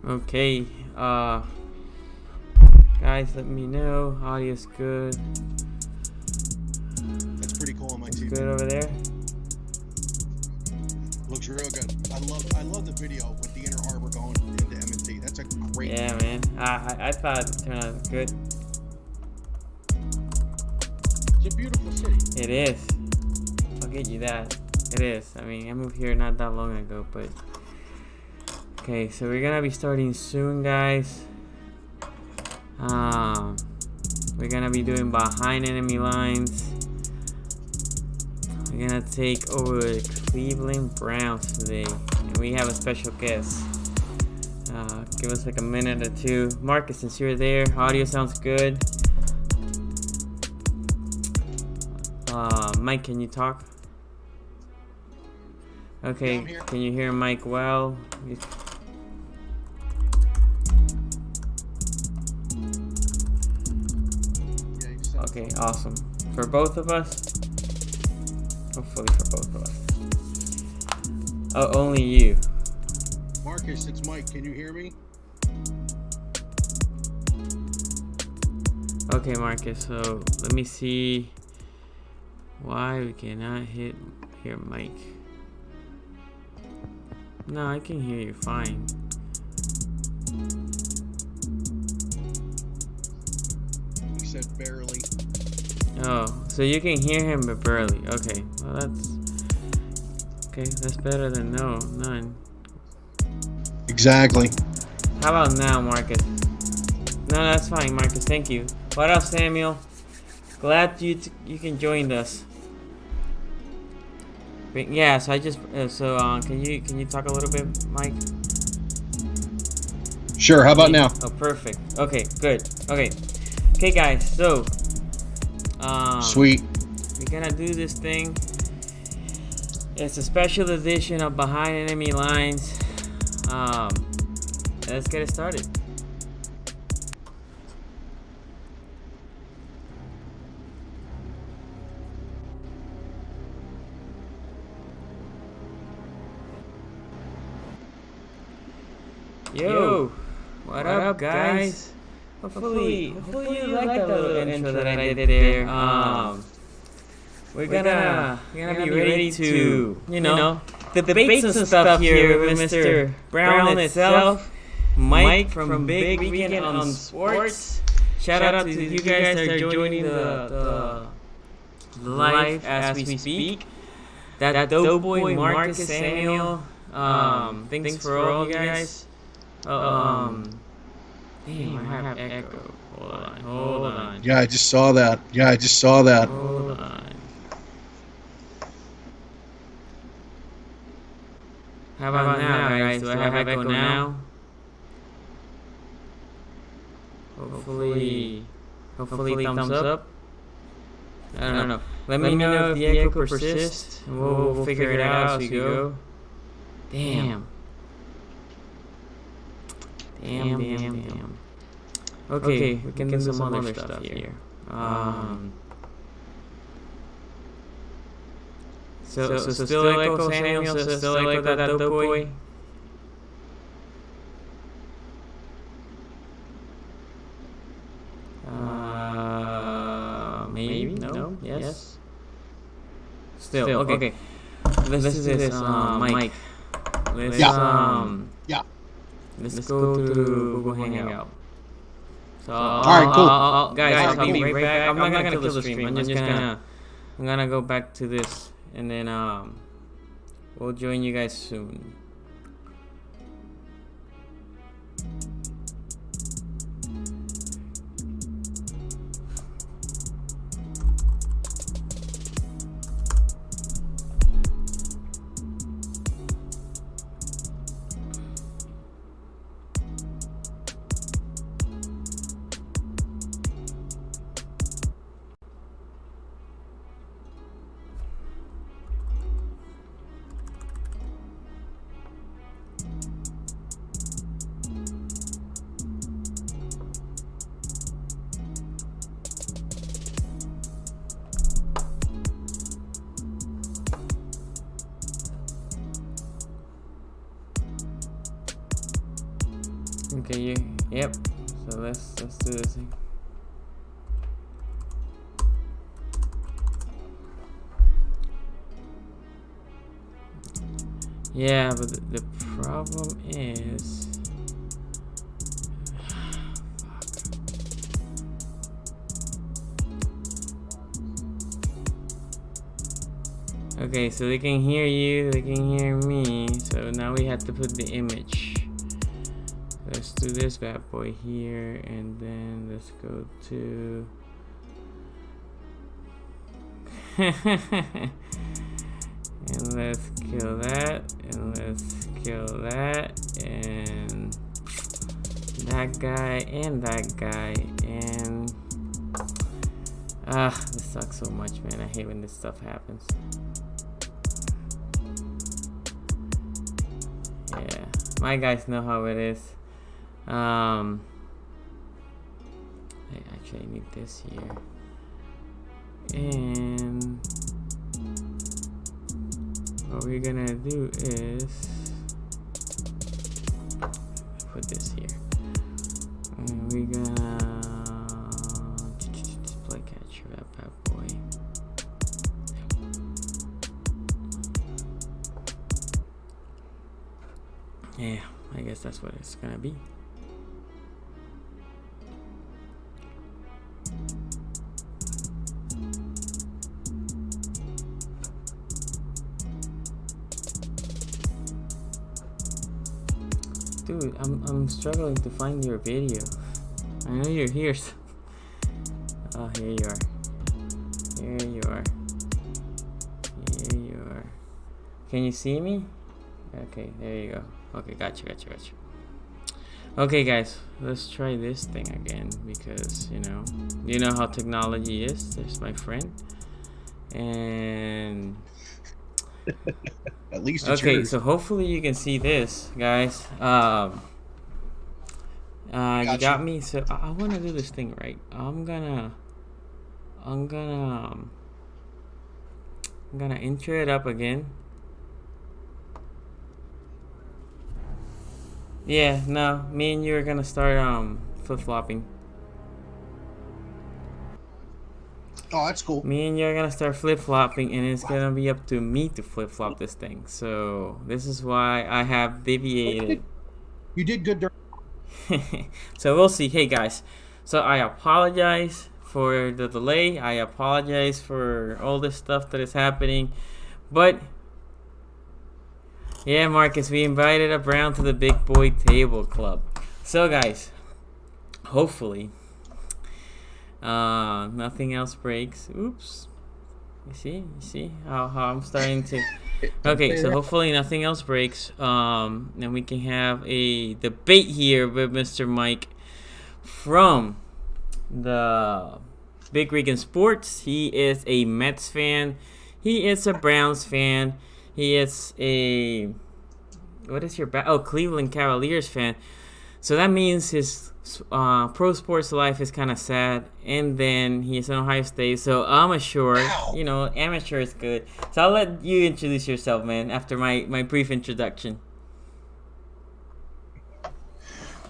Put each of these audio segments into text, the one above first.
Okay, guys, let me know. Audio's good. That's pretty cool on my TV. Good over there. Looks real good. I love the video with the Inner Harbor going into M&T. That's a great. Yeah, man. I thought it turned out good. It's a beautiful city. It is. I'll get you that. It is. I mean, I moved here not that long ago, but okay. So we're gonna be starting soon, guys. We're gonna be doing behind enemy lines. We're gonna take over the Cleveland Browns today, and we have a special guest. Give us like a minute or two. Marcus, since you're there, audio sounds good. Mike, can you talk? Okay, Yeah, I'm here. can you hear Mike well? Okay, awesome. For both of us? Hopefully for both of us. Oh, only you. Marcus, it's Mike. Can you hear me? Okay, Marcus, so let me see why we cannot hear Mike. No, I can hear you fine. He said barely. Oh, so you can hear him but barely. Okay, well that's better than none. Exactly. How about now, Marcus? No, that's fine, Marcus. Thank you. What up, Samuel? Glad you can join us. But yeah, so I just can you talk a little bit, Mike? Sure. How about now? Oh, perfect. Okay, good. Okay, guys. So, Sweet. we're gonna do this thing. It's a special edition of Behind Enemy Lines. Let's get it started. Yo, what up, guys? Hopefully you like that little intro that I did there. We're gonna be ready to, debate some stuff here with Mr. Brown itself, Mike from BigRican On Sports. Shout out to you guys that are joining the live as we speak. That dope boy Marcus Samuel. Thanks for all you guys. Damn, I have echo. Hold on. Yeah, I just saw that. Hold on. How about now, guys? Do I have echo now? Hopefully thumbs up. I don't know. Let me know if the echo persists, and we'll figure it out as we go. Damn. Okay, we can do some other stuff here. So still echo, Samuel? Still echo that dope boy? Maybe? No? Yes? Still, okay. Let's do this, Mike. Let's, Yeah. Let's go to Google Hangout. So, Alright, cool. Guys, I'll be right back. I'm not gonna kill the stream. I'm gonna go back to this, and then we'll join you guys soon. Okay, yep. So let's do this thing. Yeah, but the problem is, okay, so they can hear you, they can hear me. So now we have to put the image. Let's do this bad boy here, and then let's go to and let's kill that, and let's kill that, and that guy, and that guy, and this sucks so much, man. I hate when this stuff happens. Yeah, my guys know how it is. I actually need this here, and what we're gonna do is put this here, and we're gonna play catch that bad boy. Yeah, I guess that's what it's gonna be. Dude, I'm struggling to find your video. I know you're here. Oh, here you are. Here you are. Here you are. Can you see me? Okay, there you go. Okay, gotcha. Okay, guys, let's try this thing again, because you know how technology is. There's my friend, and At least it's okay, yours. so hopefully you can see this, guys. You got me. So I want to do this thing right. I'm gonna intro it up again. Yeah, no, me and you are gonna start flip-flopping. Oh, that's cool. Me and you are gonna start flip-flopping, and it's gonna be up to me to flip-flop this thing. So this is why I have deviated. You did good. So we'll see. Hey guys, so I apologize for the delay. I apologize for all this stuff that is happening, but yeah, Marcus, we invited a Brown to the Big Boy Table Club. So guys, hopefully nothing else breaks. Oops. You see how I'm starting to. Okay, so hopefully nothing else breaks. And we can have a debate here with Mr. Mike from the BigRican On Sports. He is a Mets fan. He is a Browns fan. He is a Cleveland Cavaliers fan. So that means his pro sports life is kind of sad. And then he's in Ohio State. So I'm sure, amateur is good. So I'll let you introduce yourself, man, after my brief introduction.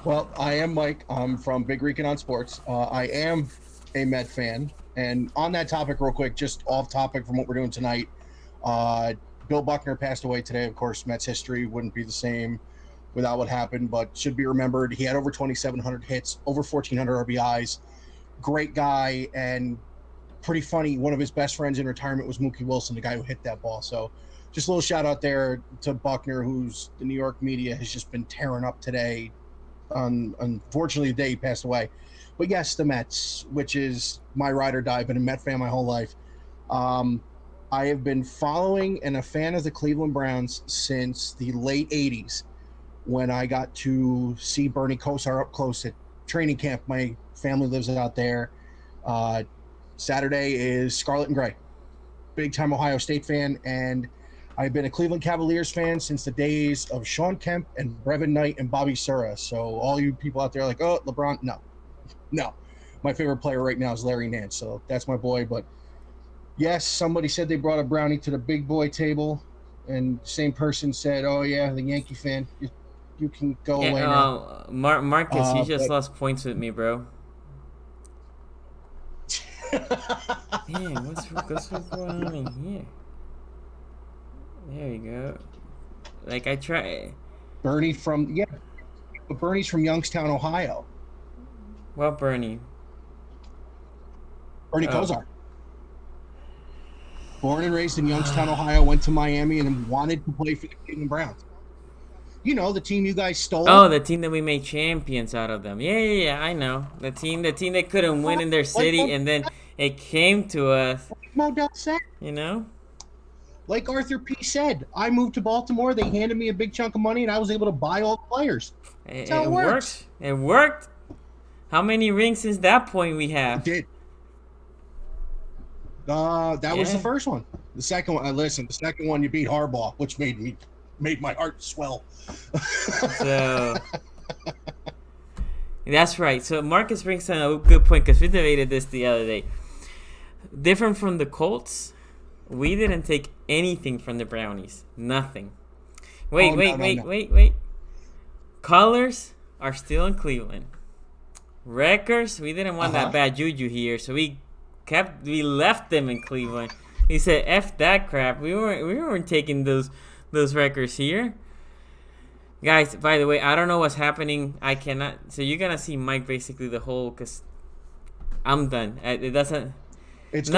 Well, I am Mike. I'm from BigRican On Sports. I am a Met fan. And on that topic, real quick, just off topic from what we're doing tonight, Bill Buckner passed away today. Of course, Mets history wouldn't be the same without what happened, but should be remembered. He had over 2,700 hits, over 1,400 RBIs. Great guy, and pretty funny. One of his best friends in retirement was Mookie Wilson, the guy who hit that ball. So just a little shout out there to Buckner, who's the New York media has just been tearing up today. Unfortunately, the day he passed away. But yes, the Mets, which is my ride or die. I've been a Met fan my whole life. I have been following and a fan of the Cleveland Browns since the late 80s, when I got to see Bernie Kosar up close at training camp. My family lives out there. Saturday is Scarlet and Gray. Big time Ohio State fan. And I've been a Cleveland Cavaliers fan since the days of Sean Kemp and Brevin Knight and Bobby Sura. So all you people out there are like, oh, LeBron, no. My favorite player right now is Larry Nance. So that's my boy. But yes, somebody said they brought a brownie to the big boy table, and same person said, oh yeah, the Yankee fan. you can go Yeah, away now. Marcus, you just But lost points with me, bro. Damn, what's going on in here? There you go. Like I try. Bernie's from Youngstown, Ohio. Well, Bernie. Bernie Oh. Kosar. Born and raised in Youngstown, Ohio, went to Miami and wanted to play for the Cleveland Browns. You know, the team you guys stole. Oh, the team that we made champions out of them. Yeah, I know. The team that couldn't win in their Like city, and then it came to us. Modell said. You know. Like Arthur P. said, I moved to Baltimore. They handed me a big chunk of money, and I was able to buy all the players. That's how it works. It worked. How many rings since that point we have? It did. That was the first one. The second one, the second one you beat Harbaugh, which made my heart swell. So that's right. So Marcus brings up a good point because we debated this the other day. Different from the Colts, we didn't take anything from the Brownies. Nothing. Wait. Colors are still in Cleveland. Records, we didn't want that bad juju here, so we left them in Cleveland. He said, "F that crap." We weren't taking those records here. Guys, by the way, I don't know what's happening. I cannot. So you're gonna see Mike basically the whole, cause I'm done. It doesn't. That's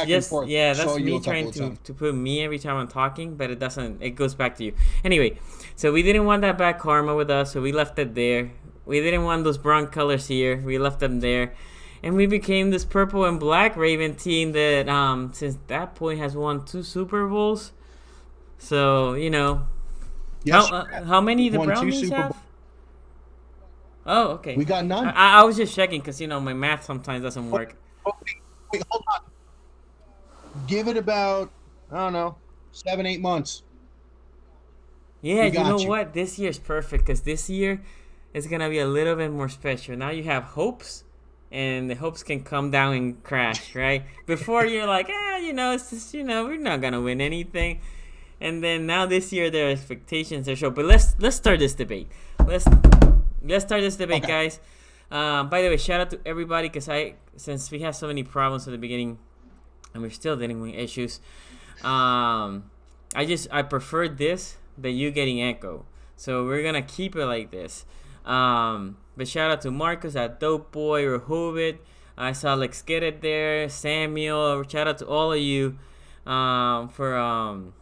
just that's me trying to put me every time I'm talking, but it doesn't. It goes back to you anyway. So we didn't want that bad karma with us, so we left it there. We didn't want those brown colors here. We left them there. And we became this purple and black Raven team that, since that point, has won 2 Super Bowls. So, you know. Yes, how many the Brownies have? Oh, okay. We got none. I was just checking because, you know, my math sometimes doesn't work. Wait, hold on. Give it about, I don't know, 7-8 months. Yeah, you know what? This year's perfect because this year is going to be a little bit more special. Now you have hopes. And the hopes can come down and crash, right? Before you're like, you know, it's just, you know, we're not gonna win anything. And then now this year their expectations are show. But let's start this debate. Let's start this debate, guys. By the way, shout out to everybody because since we had so many problems at the beginning, and we're still dealing with issues. I preferred this than you getting echo. So we're gonna keep it like this. But shout out to Marcus, at Dope Boy, Rehovid. I saw Lex Get It there, Samuel. Shout out to all of you for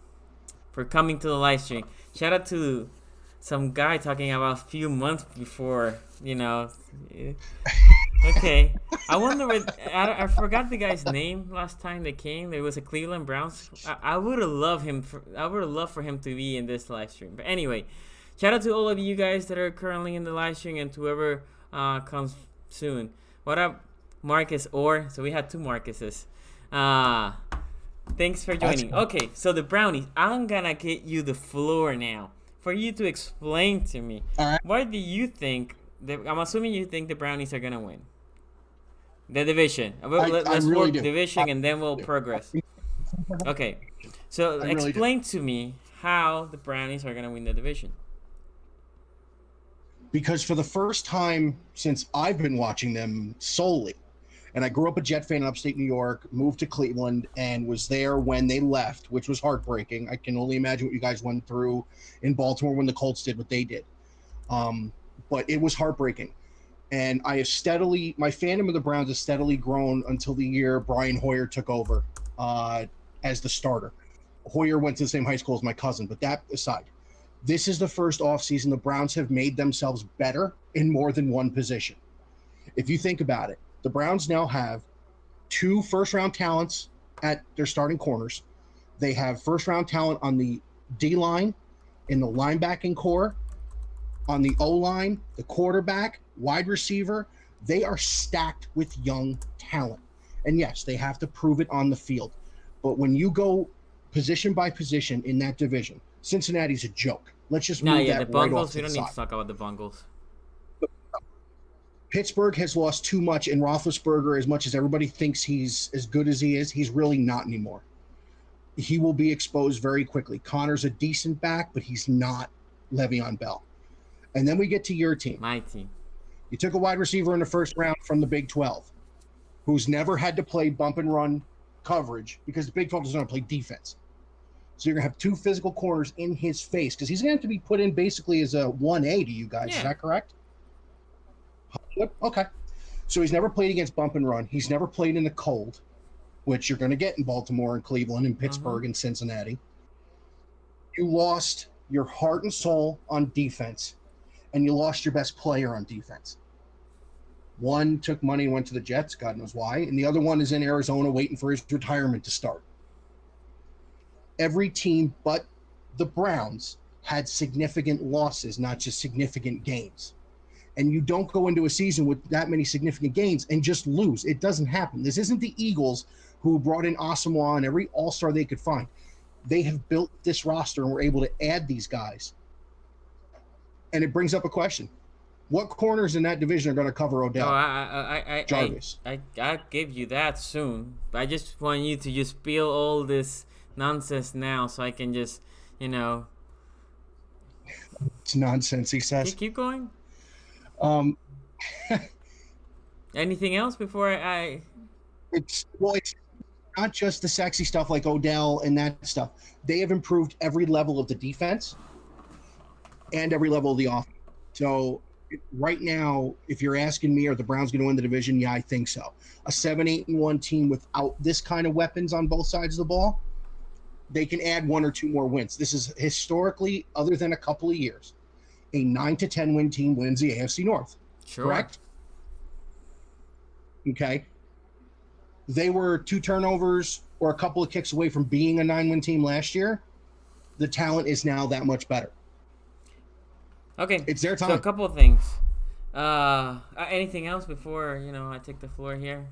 coming to the live stream. Shout out to some guy talking about a few months before, you know. Okay, I wonder I forgot the guy's name last time they came. There was a Cleveland Browns. I would have loved him. I would have loved for him to be in this live stream. But anyway. Shout out to all of you guys that are currently in the live stream and to whoever comes soon. What up, Marcus Orr? So we had 2 Marcuses. Thanks for joining. Okay, so the Brownies. I'm going to get you the floor now for you to explain to me. Why do you think, I'm assuming you think the Brownies are going to win? The division. Let's really work division and then we'll progress. Okay, so explain to me how the Brownies are going to win the division. Because for the first time since I've been watching them solely, and I grew up a Jet fan in upstate New York, moved to Cleveland, and was there when they left, which was heartbreaking. I can only imagine what you guys went through in Baltimore when the Colts did what they did. But it was heartbreaking. And my fandom of the Browns has steadily grown until the year Brian Hoyer took over as the starter. Hoyer went to the same high school as my cousin, but that aside. This is the first offseason the Browns have made themselves better in more than one position. If you think about it, the Browns now have 2 first-round talents at their starting corners. They have first-round talent on the D-line, in the linebacking core, on the O-line, the quarterback, wide receiver. They are stacked with young talent. And yes, they have to prove it on the field. But when you go position by position in that division, Cincinnati's a joke. Let's just move that the right Bungles, off to we don't the need side. to talk about the Bungles. Pittsburgh has lost too much, and Roethlisberger, as much as everybody thinks he's as good as he is, he's really not anymore. He will be exposed very quickly. Connor's a decent back, but he's not Le'Veon Bell. And then we get to your team. My team. You took a wide receiver in the first round from the Big 12 who's never had to play bump and run coverage because the Big 12 doesn't want to play defense. So you're going to have two physical corners in his face because he's going to have to be put in basically as a 1A to you guys. Yeah. Is that correct? Okay. So he's never played against bump and run. He's never played in the cold, which you're going to get in Baltimore and Cleveland and Pittsburgh and Cincinnati. You lost your heart and soul on defense, and you lost your best player on defense. One took money and went to the Jets, God knows why, and the other one is in Arizona waiting for his retirement to start. Every team but the Browns had significant losses, not just significant gains. And you don't go into a season with that many significant gains and just lose. It doesn't happen. This isn't the Eagles who brought in Asamoah and every all-star they could find. They have built this roster and were able to add these guys. And it brings up a question. What corners in that division are going to cover Odell? Jarvis. I'll give you that soon. I just want you to just spill all this nonsense now so I can just, It's nonsense, he says. Keep going. Anything else before I... It's not just the sexy stuff like Odell and that stuff. They have improved every level of the defense and every level of the offense. So right now, if you're asking me, are the Browns going to win the division? Yeah, I think so. A 7-8-1 team without this kind of weapons on both sides of the ball, they can add one or two more wins. This is historically, other than a couple of years, a 9-10 win team wins the AFC North. Sure. Correct? Okay. They were 2 turnovers or a couple of kicks away from being a 9-win team last year. The talent is now that much better. Okay. It's their time. So a couple of things. Anything else before, I take the floor here?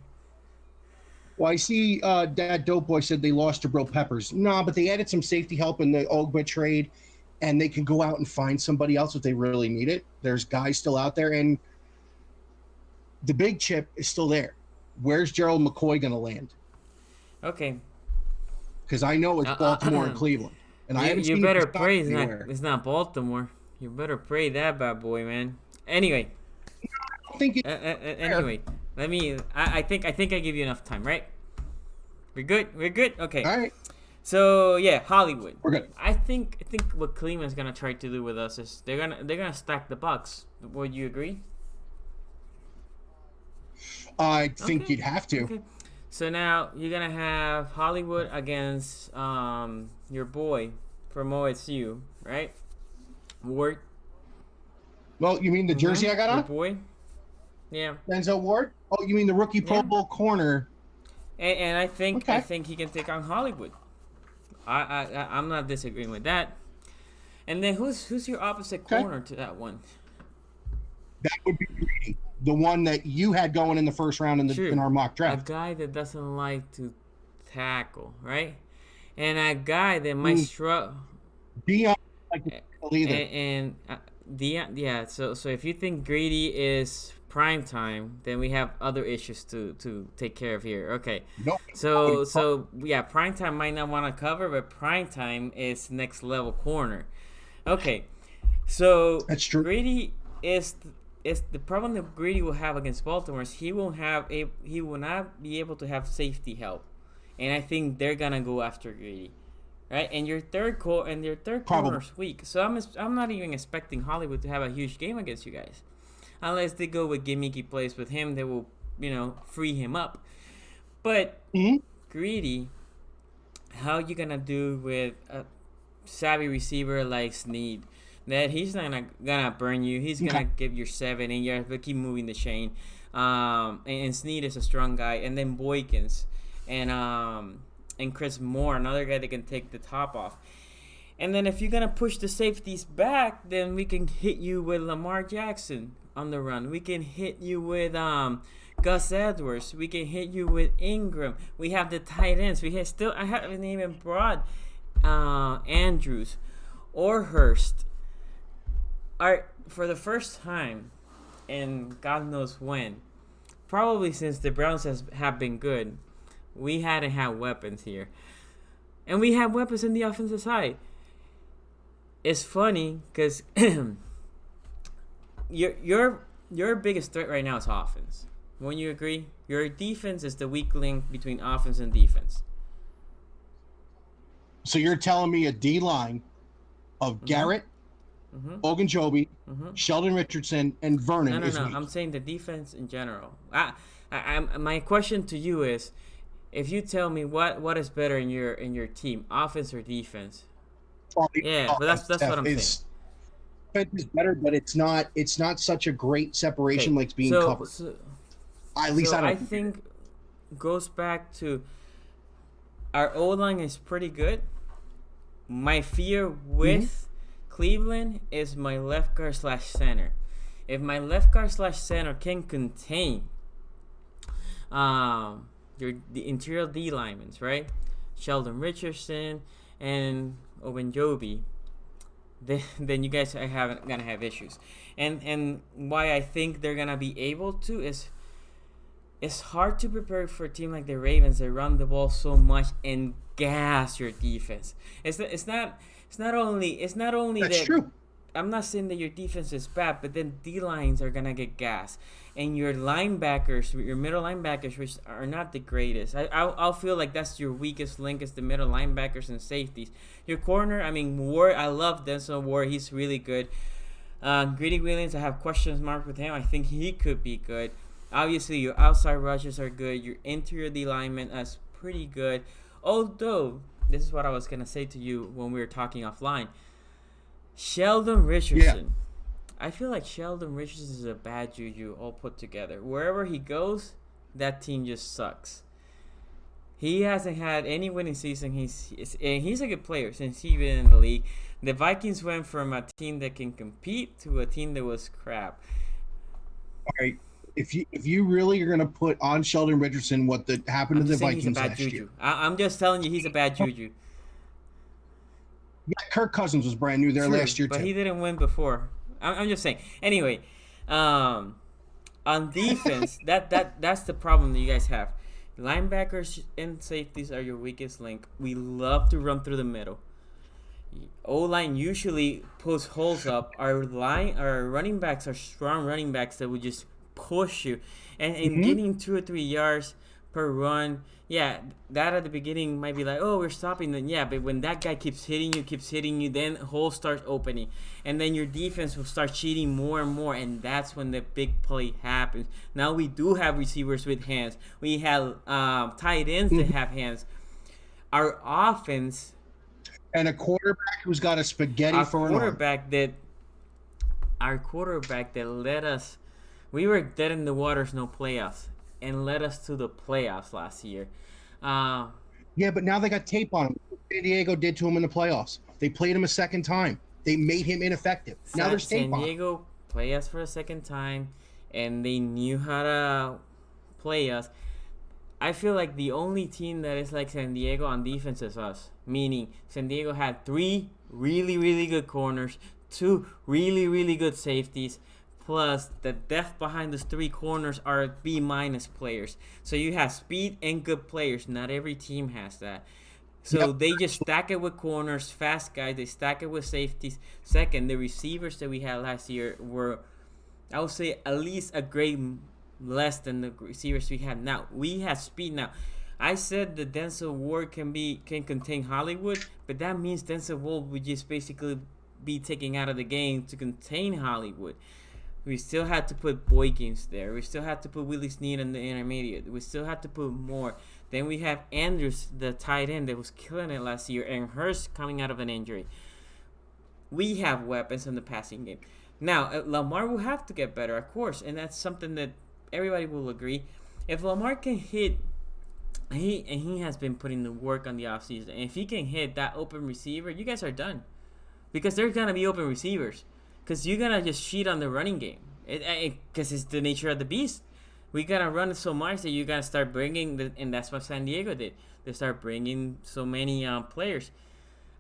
Well, I see Dad Dope Boy said they lost to Jabril Peppers. No, but they added some safety help in the Ogba trade, and they can go out and find somebody else if they really need it. There's guys still out there, and the big chip is still there. Where's Gerald McCoy going to land? Okay. Because I know it's Baltimore and Cleveland. And I haven't you seen better pray it's not Baltimore. You better pray that bad boy, man. Anyway. I think anyway, I think I give you enough time, right? We're good? Okay. All right. So yeah, Hollywood. We're good. I think what Cleveland's gonna try to do with us is they're gonna stack the Bucks. Would you agree? I think you'd have to. Okay. So now you're gonna have Hollywood against your boy from OSU, right? Ward. Well, you mean the jersey I got on? Your boy. Yeah. Denzel Ward? Oh, you mean the rookie Pro Bowl corner? And I think he can take on Hollywood. I'm not disagreeing with that. And then who's your opposite corner to that one? That would be Greedy, the one that you had going in the first round in our mock draft. A guy that doesn't like to tackle, right? And a guy that might struggle. Dion like either. And Dion, yeah. So if you think Greedy is prime time, then we have other issues to take care of here. Okay. Nope. So yeah, prime time might not want to cover, but prime time is next level corner. Okay. So that's true. Greedy is the problem that Greedy will have against Baltimore is he will not be able to have safety help, and I think they're gonna go after Greedy, right? And your third corner is weak, so I'm not even expecting Hollywood to have a huge game against you guys, unless they go with gimmicky plays with him. They will free him up, but Greedy, how you gonna do with a savvy receiver like Snead? That he's not gonna burn you. He's gonna give you 7 and you have to keep moving the chain. And Snead is a strong guy, and then Boykins and Chris Moore, another guy that can take the top off. And then if you're gonna push the safeties back, then we can hit you with Lamar Jackson on the run. We can hit you with Gus Edwards. We can hit you with Ingram. We have the tight ends. I haven't even brought Andrews or Hurst. For the first time, and God knows when, probably since the Browns have been good, we hadn't had weapons here. And we have weapons in the offensive side. It's funny because your biggest threat right now is offense. Won't you agree? Your defense is the weak link between offense and defense. So you're telling me a D line of Garrett, Ogunjobi, Sheldon Richardson, and Vernon No. is weak. I'm saying the defense in general. My question to you is, if you tell me what is better in your team, offense or defense? Yeah, but that's what I'm saying. Offense is better, but it's not such a great separation like it's being covered. At least I think goes back to our O-line is pretty good. My fear with Cleveland is my left guard / center. If my left guard / center can contain the interior D linemen, right? Sheldon Richardson and Ogunjobi, then you guys are gonna have issues. And why I think they're gonna be able to is it's hard to prepare for a team like the Ravens that run the ball so much and gas your defense. It's not only That's that true. I'm not saying that your defense is bad, but then D lines are gonna get gas, and your linebackers, your middle linebackers, which are not the greatest. I'll feel like that's your weakest link is the middle linebackers and safeties. Your corner, I mean Ward, I love Denzel Ward. He's really good. Greedy Williams, I have questions mark with him. I think he could be good. Obviously, your outside rushes are good. Your interior D lineman is pretty good. Although, this is what I was gonna say to you when we were talking offline. Sheldon Richardson. I feel like Sheldon Richardson is a bad juju all put together. Wherever he goes, that team just sucks. He hasn't had any winning season. He's a good player since he's been in the league. The Vikings went from a team that can compete to a team that was crap. All right. If you really are going to put on Sheldon Richardson what happened to the Vikings he's a bad last juju. year. I'm just telling you he's a bad juju. Yeah, Kirk Cousins was brand new there last year, but too. He didn't win before. I'm just saying. Anyway, on defense, that's the problem that you guys have. Linebackers and safeties are your weakest link. We love to run through the middle. O-line usually pulls holes up. Our running backs are strong running backs that would just push you. And getting 2 or 3 yards per run, yeah, that at the beginning might be like, oh, we're stopping them. Yeah, but when that guy keeps hitting you, then holes start opening. And then your defense will start cheating more and more, and that's when the big play happens. Now we do have receivers with hands. We have tight ends that have hands. Our offense... And a quarterback who's got a spaghetti for an arm. Our quarterback that led us... We were dead in the waters, no playoffs, and led us to the playoffs last year. Yeah, but now they got tape on him. San Diego did to him in the playoffs. They played him a second time. They made him ineffective. Now there's tape on him. San Diego played us for a second time, and they knew how to play us. I feel like the only team that is like San Diego on defense is us. Meaning, San Diego had 3 really, really good corners, 2 really, really good safeties, plus the depth behind those 3 corners are B- players. So you have speed and good players. Not every team has that. So they just stack it with corners, fast guys. They stack it with safeties. Second, the receivers that we had last year were, I would say, at least a grade less than the receivers we have now. We have speed now. I said that Denzel Ward can contain Hollywood, but that means Denzel Ward would just basically be taken out of the game to contain Hollywood. We still had to put Boykins there. We still had to put Willie Snead in the intermediate. We still had to put more. Then we have Andrews, the tight end that was killing it last year, and Hurst coming out of an injury. We have weapons in the passing game. Now, Lamar will have to get better, of course, and that's something that everybody will agree. If Lamar can hit, he has been putting the work on the offseason, and if he can hit that open receiver, you guys are done. Because there's going to be open receivers. Because you're going to just cheat on the running game. Because it's the nature of the beast. We got to run it so much that you got to start bringing, and that's what San Diego did. They start bringing so many players.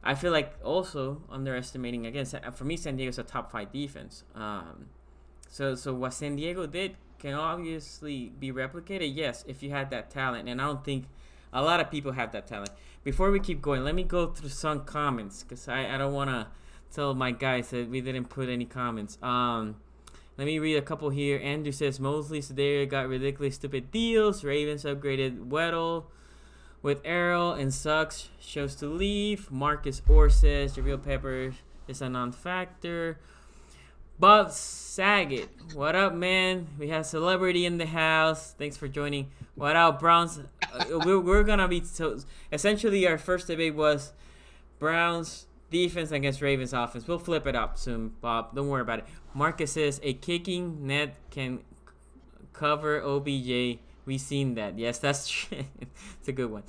I feel like also underestimating, again, for me, San Diego's a top 5 defense. So what San Diego did can obviously be replicated, yes, if you had that talent. And I don't think a lot of people have that talent. Before we keep going, let me go through some comments because I don't want to tell my guys that we didn't put any comments. Let me read a couple here. Andrew says Mosley Sedera got ridiculous stupid deals. Ravens upgraded Weddle with Errol and Suggs chose to leave. Marcus Orr says Jabril Peppers is a non-factor. Bob Saget, what up, man? We have celebrity in the house. Thanks for joining. What up, Browns? We're gonna be essentially our first debate was Browns defense against Ravens offense. We'll flip it up soon, Bob. Don't worry about it. Marcus says a kicking net can cover OBJ. We've seen that. Yes, that's true. It's a good one.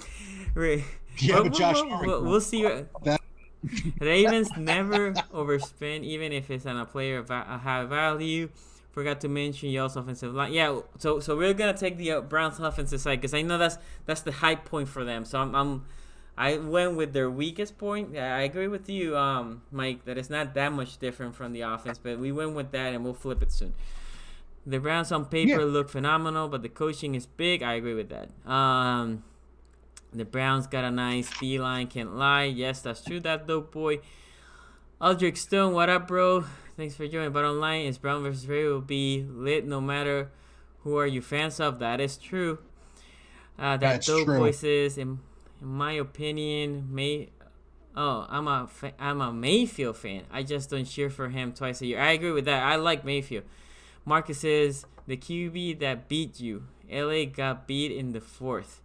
Yeah, but Josh, we'll see. Ravens never overspend, even if it's on a player of high value. Forgot to mention y'all's offensive line. Yeah, so we're gonna take the Browns offensive side because I know that's the high point for them. So I went with their weakest point. Yeah, I agree with you, Mike, that it's not that much different from the offense, but we went with that and we'll flip it soon. The Browns on paper look phenomenal, but the coaching is big. I agree with that. The Browns got a nice D-line, can't lie. Yes, that's true, that dope boy. Aldrich Stone, what up, bro? Thanks for joining. Bottom line is Brown versus Ray will be lit no matter who are you fans of. That is true. That's dope true. Boy says, in my opinion, I'm a Mayfield fan. I just don't cheer for him twice a year. I agree with that. I like Mayfield. Marcus says, the QB that beat you. LA got beat in the fourth.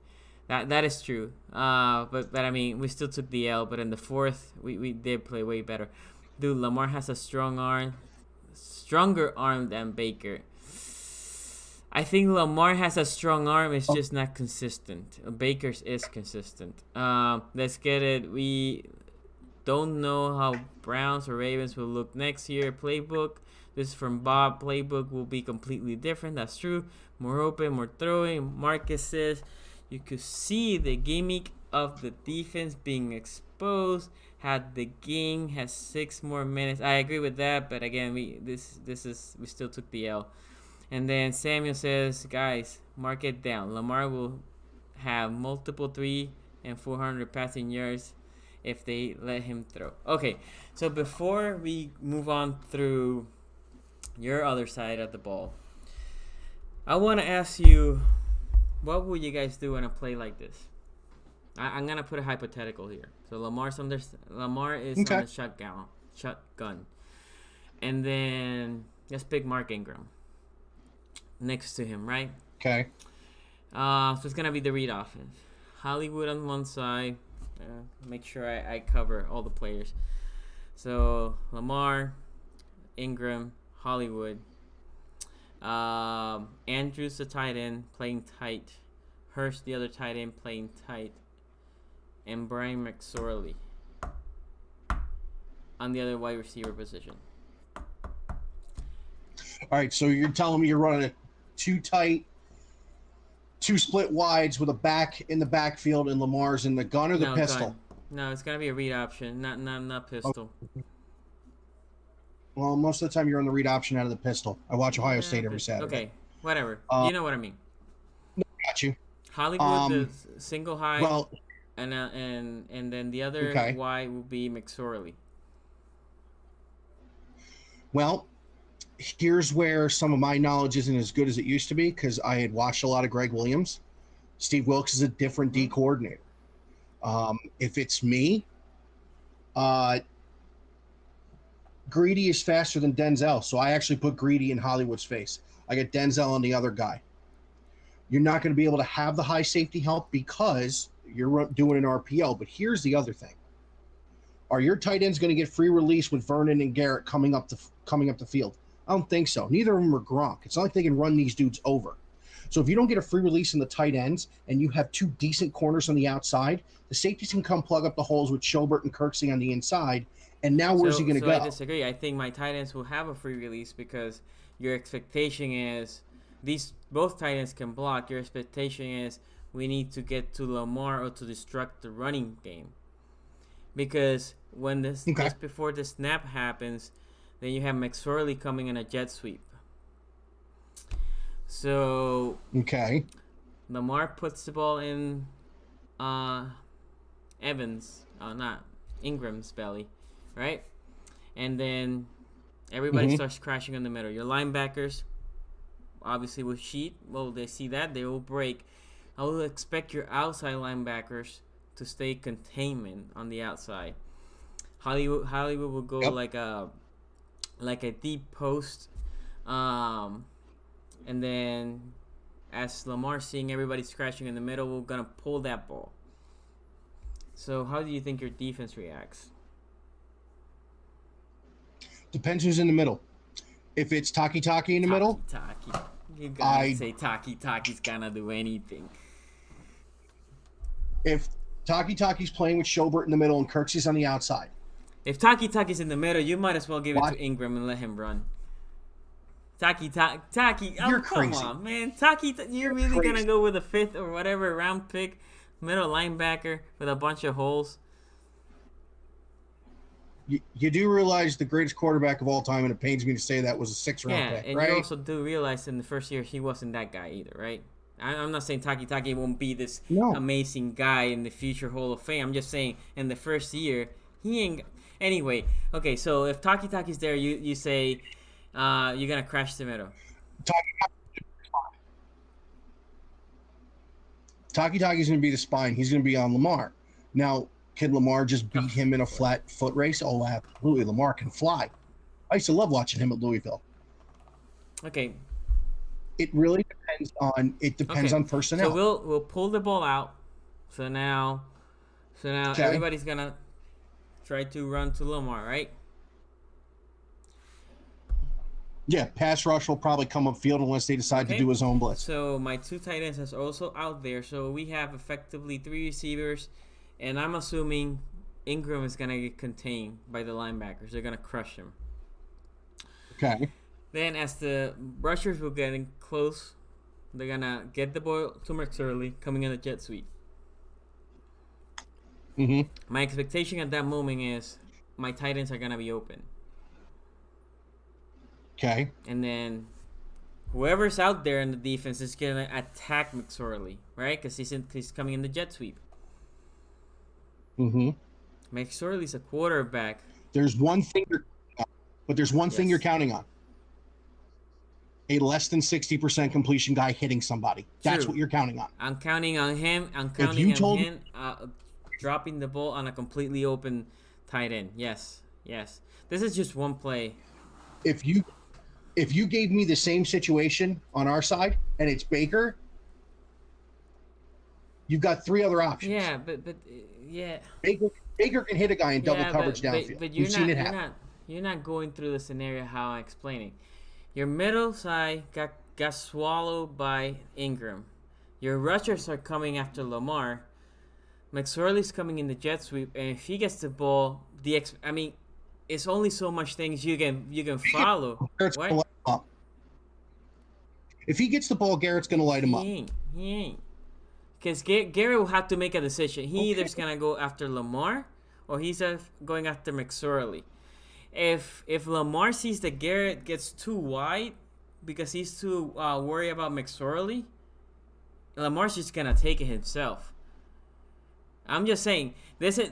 That is true. But I mean, we still took the L. But in the fourth, we did play way better. Dude, Lamar has a stronger arm than Baker. I think Lamar has a strong arm. It's just not consistent. Baker's is consistent. Let's get it. We don't know how Browns or Ravens will look next year. Playbook. This is from Bob. Playbook will be completely different. That's true. More open, more throwing. Marcus says you could see the gimmick of the defense being exposed. Had the game has 6 more minutes. I agree with that, but again, we still took the L. And then Samuel says, guys, mark it down. Lamar will have multiple 300 and 400 passing yards if they let him throw. Okay, so before we move on through your other side of the ball, I want to ask you, what would you guys do in a play like this? I'm gonna put a hypothetical here. So Lamar is on the shotgun, and then let's pick Mark Ingram next to him, right? Okay. So it's gonna be the read offense. Hollywood on one side. Make sure I cover all the players. So Lamar, Ingram, Hollywood. Andrews the tight end playing tight. Hurst the other tight end playing tight. And Brian McSorley on the other wide receiver position. All right, so you're telling me you're running a 2 tight, 2 split wides with a back in the backfield, and Lamar's in the gun or the pistol? Gun. No, it's gonna be a read option, not pistol. Okay. Well, most of the time you're on the read option out of the pistol. I watch Ohio State every Saturday. Okay, whatever. You know what I mean. Got you. Hollywood, the single high. Well. And then the other Y will be McSorley. Well, here's where some of my knowledge isn't as good as it used to be because I had watched a lot of Greg Williams. Steve Wilkes is a different D coordinator. If it's me, Greedy is faster than Denzel, so I actually put Greedy in Hollywood's face. I get Denzel on the other guy. You're not going to be able to have the high safety help because you're doing an RPO, but here's the other thing. Are your tight ends going to get free release with Vernon and Garrett coming up the field? I don't think so. Neither of them are Gronk. It's not like they can run these dudes over. So if you don't get a free release in the tight ends and you have 2 decent corners on the outside, the safeties can come plug up the holes with Schobert and Kirksey on the inside, and now where's he going to go? I disagree. I think my tight ends will have a free release because your expectation is both tight ends can block. Your expectation is we need to get to Lamar or to disrupt the running game. Because when just before the snap happens, then you have McSorley coming in a jet sweep. So Lamar puts the ball in Ingram's belly, right? And then Everybody starts crashing in the middle. Your linebackers, obviously with sheet, well, they see that, they will break. I will expect your outside linebackers to stay containment on the outside. Hollywood will go like a deep post, and then as Lamar seeing everybody scratching in the middle, we're gonna pull that ball. So how do you think your defense reacts? Depends who's in the middle. If it's Taki in the middle, You gotta say Taki's gonna do anything. If Taki's playing with Schobert in the middle and Kirksey's on the outside. If Taki's in the middle, you might as well give it to Ingram and let him run. Taki. You're crazy. Come on, man. You're really gonna go with a 5th or whatever round pick, middle linebacker with a bunch of holes? You do realize the greatest quarterback of all time, and it pains me to say that, was a 6th round pick, and right? you also do realize in the first year he wasn't that guy either, right? I'm not saying Taki won't be this amazing guy in the future Hall of Fame. I'm just saying in the first year he ain't. Anyway, okay, so if Taki's there, you say you're gonna crash the middle. Taki's gonna be the spine. He's gonna be on Lamar. Now, can Lamar just beat him in a flat foot race? Oh, absolutely. Lamar can fly. I used to love watching him at Louisville. Okay. It really depends on personnel. So we'll pull the ball out. So now everybody's gonna try to run to Lamar, right? Yeah, pass rush will probably come upfield unless they decide to do his own blitz. So my 2 tight ends is also out there. So we have effectively 3 receivers, and I'm assuming Ingram is gonna get contained by the linebackers. They're gonna crush him. Okay. Then as the rushers were getting close, they're gonna get the ball to McSorley coming in the jet sweep. My expectation at that moment is my tight ends are gonna be open. Okay. And then whoever's out there in the defense is gonna attack McSorley, right? Because he's coming in the jet sweep. McSorley's a quarterback. There's one thing you're counting on. A less than 60% completion guy hitting somebody. That's what you're counting on. I'm counting on him. I'm counting on him dropping the ball on a completely open tight end. Yes. This is just one play. If you gave me the same situation on our side and it's Baker, you've got 3 other options. Yeah, but yeah. Baker can hit a guy in double coverage downfield. But We've seen it happen. You're not going through the scenario how I'm explaining. Your middle side got swallowed by Ingram. Your rushers are coming after Lamar. McSorley's coming in the jet sweep, and if he gets the ball, it's only so much things you can follow. What? If he gets the ball, Garrett's going to light him up. He ain't. Because Garrett will have to make a decision. He either's going to go after Lamar or he's going after McSorley. If Lamar sees that Garrett gets too wide because he's too worried about McSorley, Lamar's just going to take it himself. I'm just saying, this is...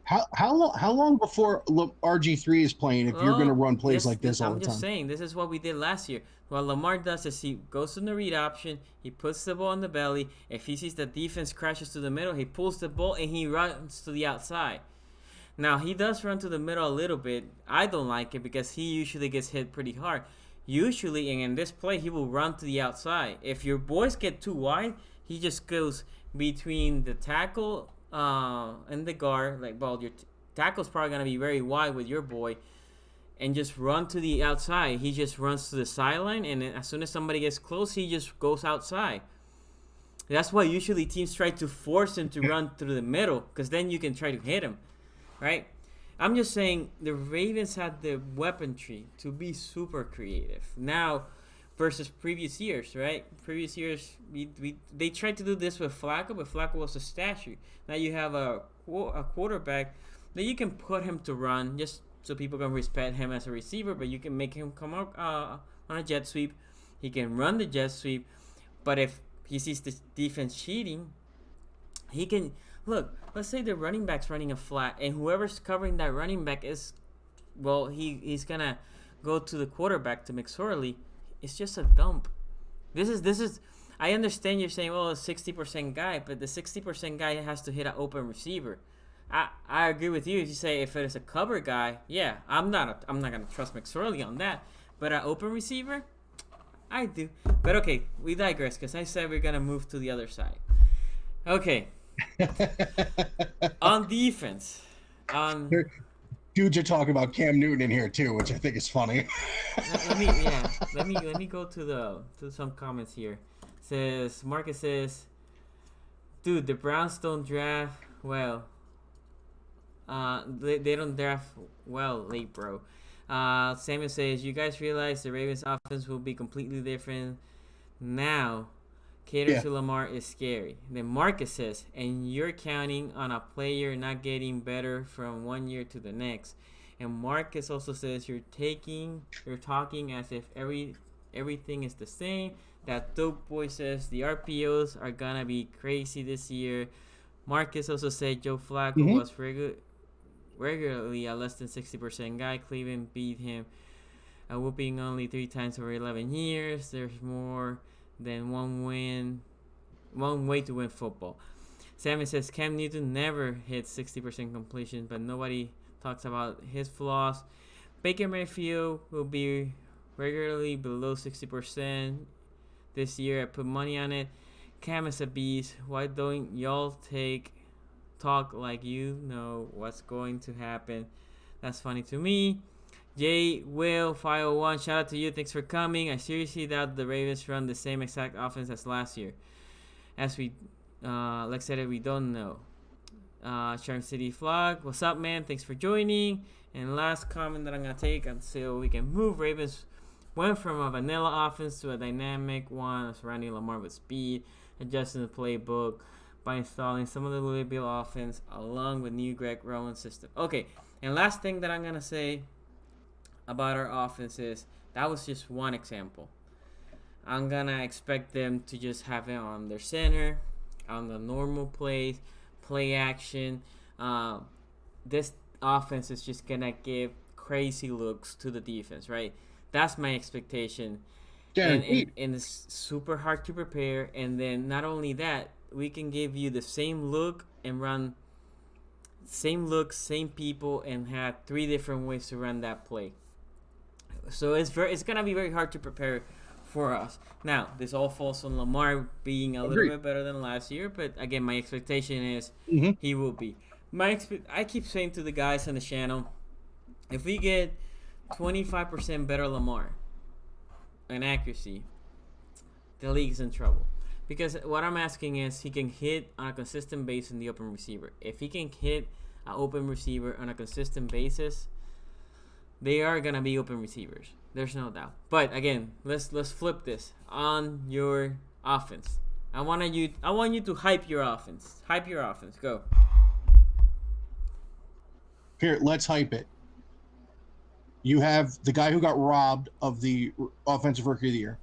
How long before RG3 is playing if you're going to run plays like this all the time? I'm just saying, this is what we did last year. What Lamar does is he goes in the read option, he puts the ball in the belly. If he sees the defense crashes to the middle, he pulls the ball and he runs to the outside. Now, he does run to the middle a little bit. I don't like it because he usually gets hit pretty hard. Usually, and in this play, he will run to the outside. If your boys get too wide, he just goes between the tackle and the guard. Your tackle's probably going to be very wide with your boy. And just run to the outside. He just runs to the sideline, and then as soon as somebody gets close, he just goes outside. That's why usually teams try to force him to run through the middle, because then you can try to hit him, right? I'm just saying the Ravens had the weaponry to be super creative now versus previous years, right? Previous years, they tried to do this with Flacco, but Flacco was a statue. Now you have a quarterback that you can put him to run just so people can respect him as a receiver, but you can make him come up on a jet sweep. He can run the jet sweep, but if he sees the defense cheating, he can... Look, let's say the running back's running a flat, and whoever's covering that running back is... Well, he's going to go to the quarterback to McSorley, it's just a dump. This is. I understand you're saying, well, a 60% guy, but the 60% guy has to hit an open receiver. I agree with you. If you say if it's a cover guy, yeah, I'm not gonna trust McSorley on that. But an open receiver, I do. But okay, we digress because I said we're gonna move to the other side. Okay. On defense, Dudes are talking about Cam Newton in here too, which I think is funny. let me go to some comments here. Marcus says, dude, the Browns don't draft well. They don't draft well late, bro. Samuel says, you guys realize the Ravens offense will be completely different now. Cater to Lamar is scary. Then Marcus says, and you're counting on a player not getting better from one year to the next. And Marcus also says you're talking as if everything is the same. That dope boy says the RPOs are gonna be crazy this year. Marcus also said Joe Flacco was regularly a less than 60% guy. Cleveland beat him whooping only 3 times over 11 years. There's more than one way to win football. Sammy says Cam Newton never hits 60% completion, but nobody talks about his flaws. Baker Mayfield will be regularly below 60% this year. I put money on it. Cam is a beast. Why don't y'all talk like you know what's going to happen? That's funny to me. J Will 501, shout out to you. Thanks for coming. I seriously doubt the Ravens run the same exact offense as last year. As we, like I said, we don't know. Charm City Vlog, what's up, man? Thanks for joining. And last comment that I'm gonna take until we can move. Ravens went from a vanilla offense to a dynamic one, surrounding Lamar with speed, adjusting the playbook by installing some of the Louisville offense along with new Greg Roman system. Okay, and last thing that I'm gonna say about our offenses, that was just one example. I'm gonna expect them to just have it on their center, on the normal plays, play action. This offense is just gonna give crazy looks to the defense, right? That's my expectation. And it's super hard to prepare. And then not only that, we can give you the same look and run same look, same people, and have 3 different ways to run that play. So it's gonna be very hard to prepare for us. Now, this all falls on Lamar being a little bit better than last year, but again, my expectation is he will be. I keep saying to the guys on the channel, if we get 25% better Lamar in accuracy, the league's in trouble. Because what I'm asking is he can hit on a consistent basis in the open receiver. If he can hit an open receiver on a consistent basis, they are gonna be open receivers. There's no doubt. But again, let's flip this on your offense. I want you to hype your offense. Hype your offense. Go. Here, let's hype it. You have the guy who got robbed of the offensive rookie of the year,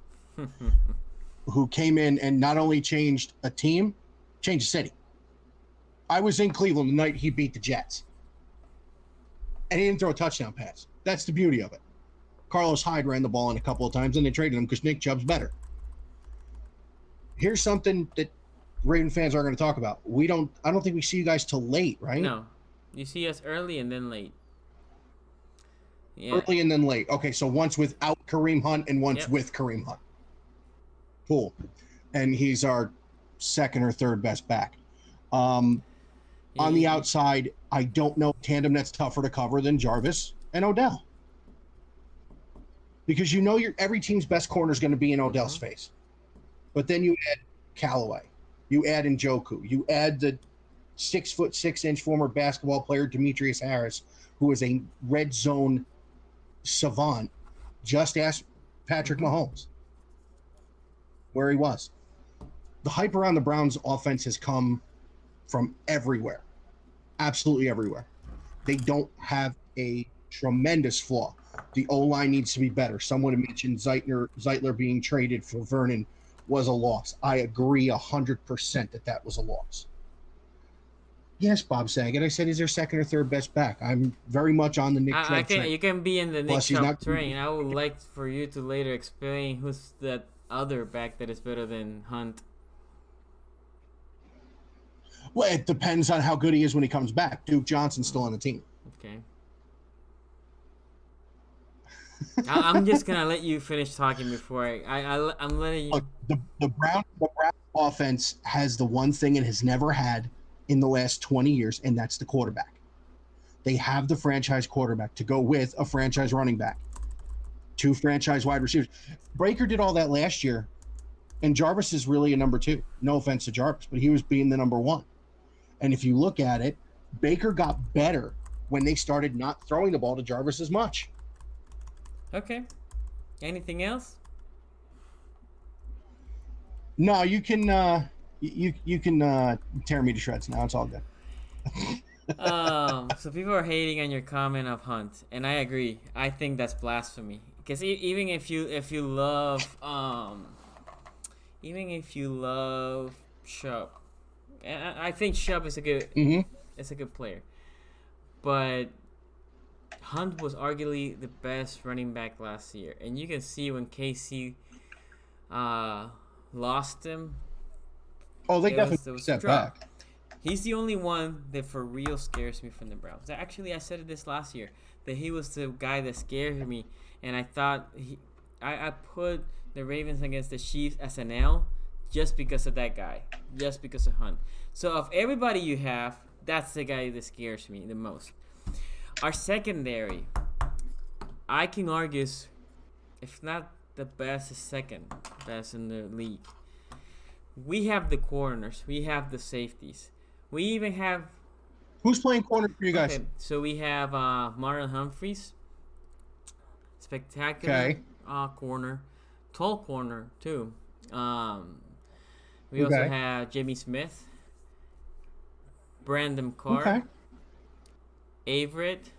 who came in and not only changed a team, changed a city. I was in Cleveland the night he beat the Jets, and he didn't throw a touchdown pass. That's the beauty of it. Carlos Hyde ran the ball in a couple of times, and they traded him because Nick Chubb's better. Here's something that Raven fans aren't going to talk about. I don't think we see you guys till late, right? No, you see us early and then late. Yeah. Early and then late. Okay, so once without Kareem Hunt and once with Kareem Hunt. Cool. And he's our second or third best back. On the outside, I don't know tandem that's tougher to cover than Jarvis and Odell. Because you know every team's best corner is going to be in Odell's face. But then you add Callaway. You add Njoku. You add the 6'6" former basketball player Demetrius Harris, who is a red zone savant. Just ask Patrick Mahomes where he was. The hype around the Browns offense has come from everywhere. Absolutely everywhere. They don't have a tremendous flaw. The O-line needs to be better. Someone mentioned Zeitler being traded for Vernon was a loss. I agree 100% that was a loss. Yes, Bob Saget. I said he's their second or third best back. I'm very much on the Nick I Chubb can train. you can be in the Nick Plus, he's Chubb not. train. I would like for you to later explain who's that other back that is better than Hunt. Well, it depends on how good he is when he comes back. Duke Johnson's still on the team. Okay. I'm just gonna let you finish talking before I'm letting you. Look, the Brown offense has the one thing it has never had in the last 20 years, and that's the quarterback. They have the franchise quarterback to go with a franchise running back, two franchise wide receivers. Baker did all that last year, and Jarvis is really a number two. No offense to Jarvis, but he was being the number one. And if you look at it, Baker got better when they started not throwing the ball to Jarvis as much. Okay. Anything else? No, you can you can tear me to shreds now. It's all good. So people are hating on your comment of Hunt, and I agree. I think that's blasphemy. Because even if you love Chubb, and I think Chubb is a good it's a good player, but Hunt was arguably the best running back last year, and you can see when KC lost him. Oh, they definitely stepped back. He's the only one that for real scares me from the Browns. Actually, I said it this last year that he was the guy that scared me, and I thought I put the Ravens against the Chiefs as an L just because of that guy, just because of Hunt. So of everybody you have, that's the guy that scares me the most. Our secondary, I can argue, if not the best, is second best in the league. We have the corners, we have the safeties. We even have. Who's playing corner for you guys? Okay, so we have Marlon Humphreys, spectacular corner, tall corner too. We also have Jimmy Smith, Brandon Carr, Averett,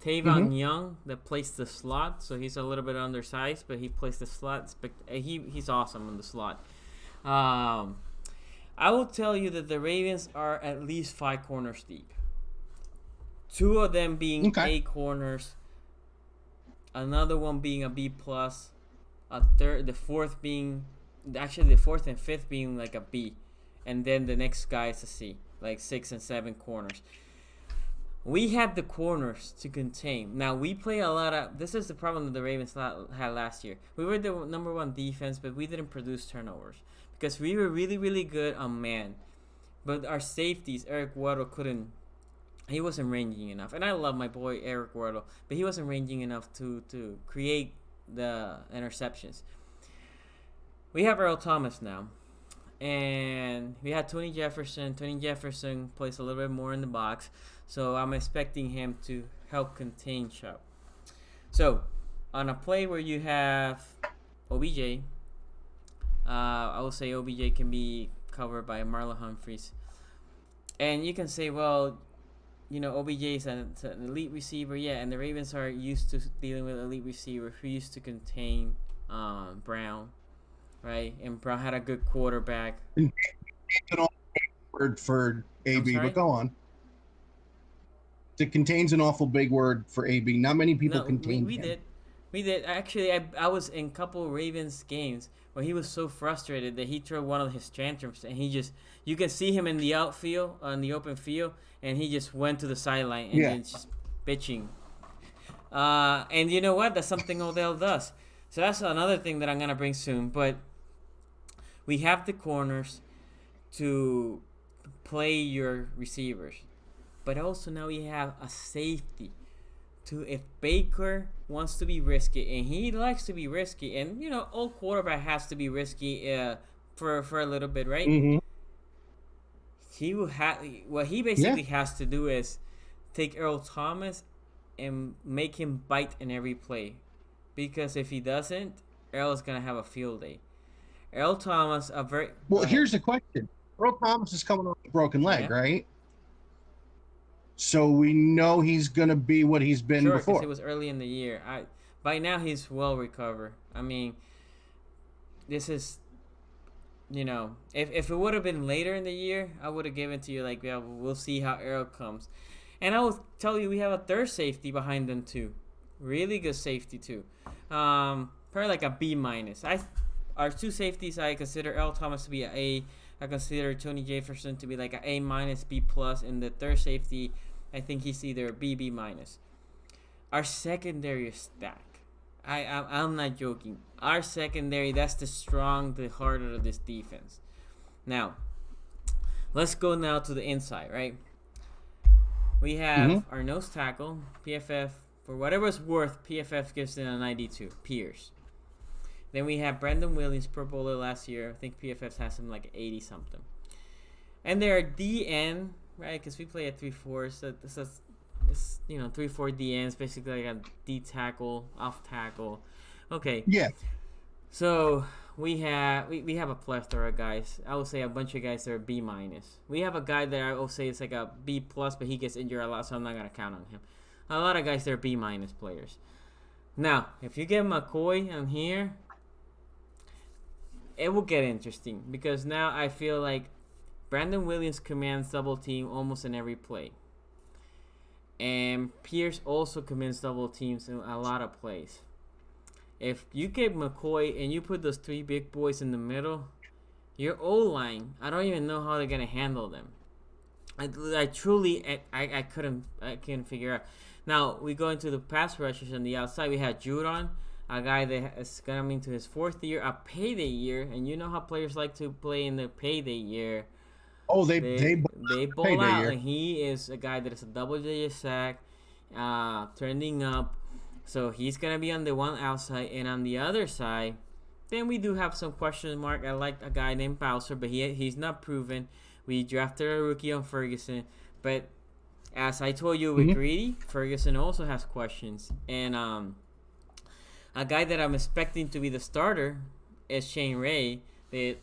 Tavon Young that plays the slot, so he's a little bit undersized, but he plays the slot. He's awesome in the slot. I will tell you that the Ravens are at least 5 corners deep. 2 of them being A corners, another one being a B plus, the fourth and fifth being like a B, and then the next guy is a C, like 6 and 7 corners. We have the corners to contain. Now we play a lot of. This is the problem that the Ravens had last year. We were the number 1 defense, but we didn't produce turnovers because we were really, really good on man. But our safeties, Eric Weddle he wasn't ranging enough. And I love my boy Eric Weddle, but he wasn't ranging enough to create the interceptions. We have Earl Thomas now. And we had Tony Jefferson. Tony Jefferson plays a little bit more in the box. So I'm expecting him to help contain Chubb. So on a play where you have OBJ, I will say OBJ can be covered by Marlon Humphreys. And you can say, well, OBJ is an elite receiver. Yeah, and the Ravens are used to dealing with elite receivers who used to contain Brown. Right, and Brown had a good quarterback. An awful word for AB, but go on. It contains an awful big word for AB. Not many people contain him. We did. Actually, I was in a couple Ravens games where he was so frustrated that he threw one of his tantrums, and you can see him in the outfield, on the open field, and he just went to the sideline and just bitching. And you know what? That's something Odell does. So that's another thing that I'm gonna bring soon, but. We have the corners to play your receivers. But also now we have a safety if Baker wants to be risky, and he likes to be risky, and all quarterback has to be risky for a little bit, right? Mm-hmm. What he basically has to do is take Earl Thomas and make him bite in every play. Because if he doesn't, Earl's gonna have a field day. Earl Thomas, here's the question. Earl Thomas is coming off a broken leg, right? So we know he's going to be what he's been before. Because it was early in the year. By now, he's well recovered. I mean, this is if it would have been later in the year, I would have given to you like, yeah, we'll see how Arrow comes. And I will tell you, we have a third safety behind them too. Really good safety too. Probably like a B minus. Our two safeties, I consider Earl Thomas to be an A. I consider Tony Jefferson to be like an A minus, B plus, and the third safety, I think he's either a B minus. Our secondary is stacked. I'm not joking. Our secondary, that's the heart of this defense. Now, let's go now to the inside, right? We have our nose tackle, PFF. For whatever it's worth, PFF gives it a 92, Pierce. Then we have Brandon Williams, Pro Bowler last year. I think PFF has him like 80-something. And there are DN, right? Because we play at 3-4, so it's 3-4 DNs, basically like a D tackle, off tackle. Okay. Yeah. So we have a plethora of guys. I would say a bunch of guys that are B minus. We have a guy that I will say is like a B plus, but he gets injured a lot, so I'm not gonna count on him. A lot of guys that are B minus players. Now, if you get McCoy on here, it will get interesting because now I feel like Brandon Williams commands double team almost in every play. And Pierce also commands double teams in a lot of plays. If you get McCoy and you put those three big boys in the middle, your O-line, I don't even know how they're going to handle them. I truly couldn't figure out. Now, we go into the pass rushers on the outside. We had Judon, a guy that is coming to his fourth year, a payday year, and you know how players like to play in the payday year. Oh, they ball out, and he is a guy that is a double-digit sack, trending up. So he's gonna be on the one outside, and on the other side, then we do have some question mark. I like a guy named Bowser, but he's not proven. We drafted a rookie on Ferguson, but as I told you with Greedy, Ferguson also has questions, and a guy that I'm expecting to be the starter is Shane Ray. That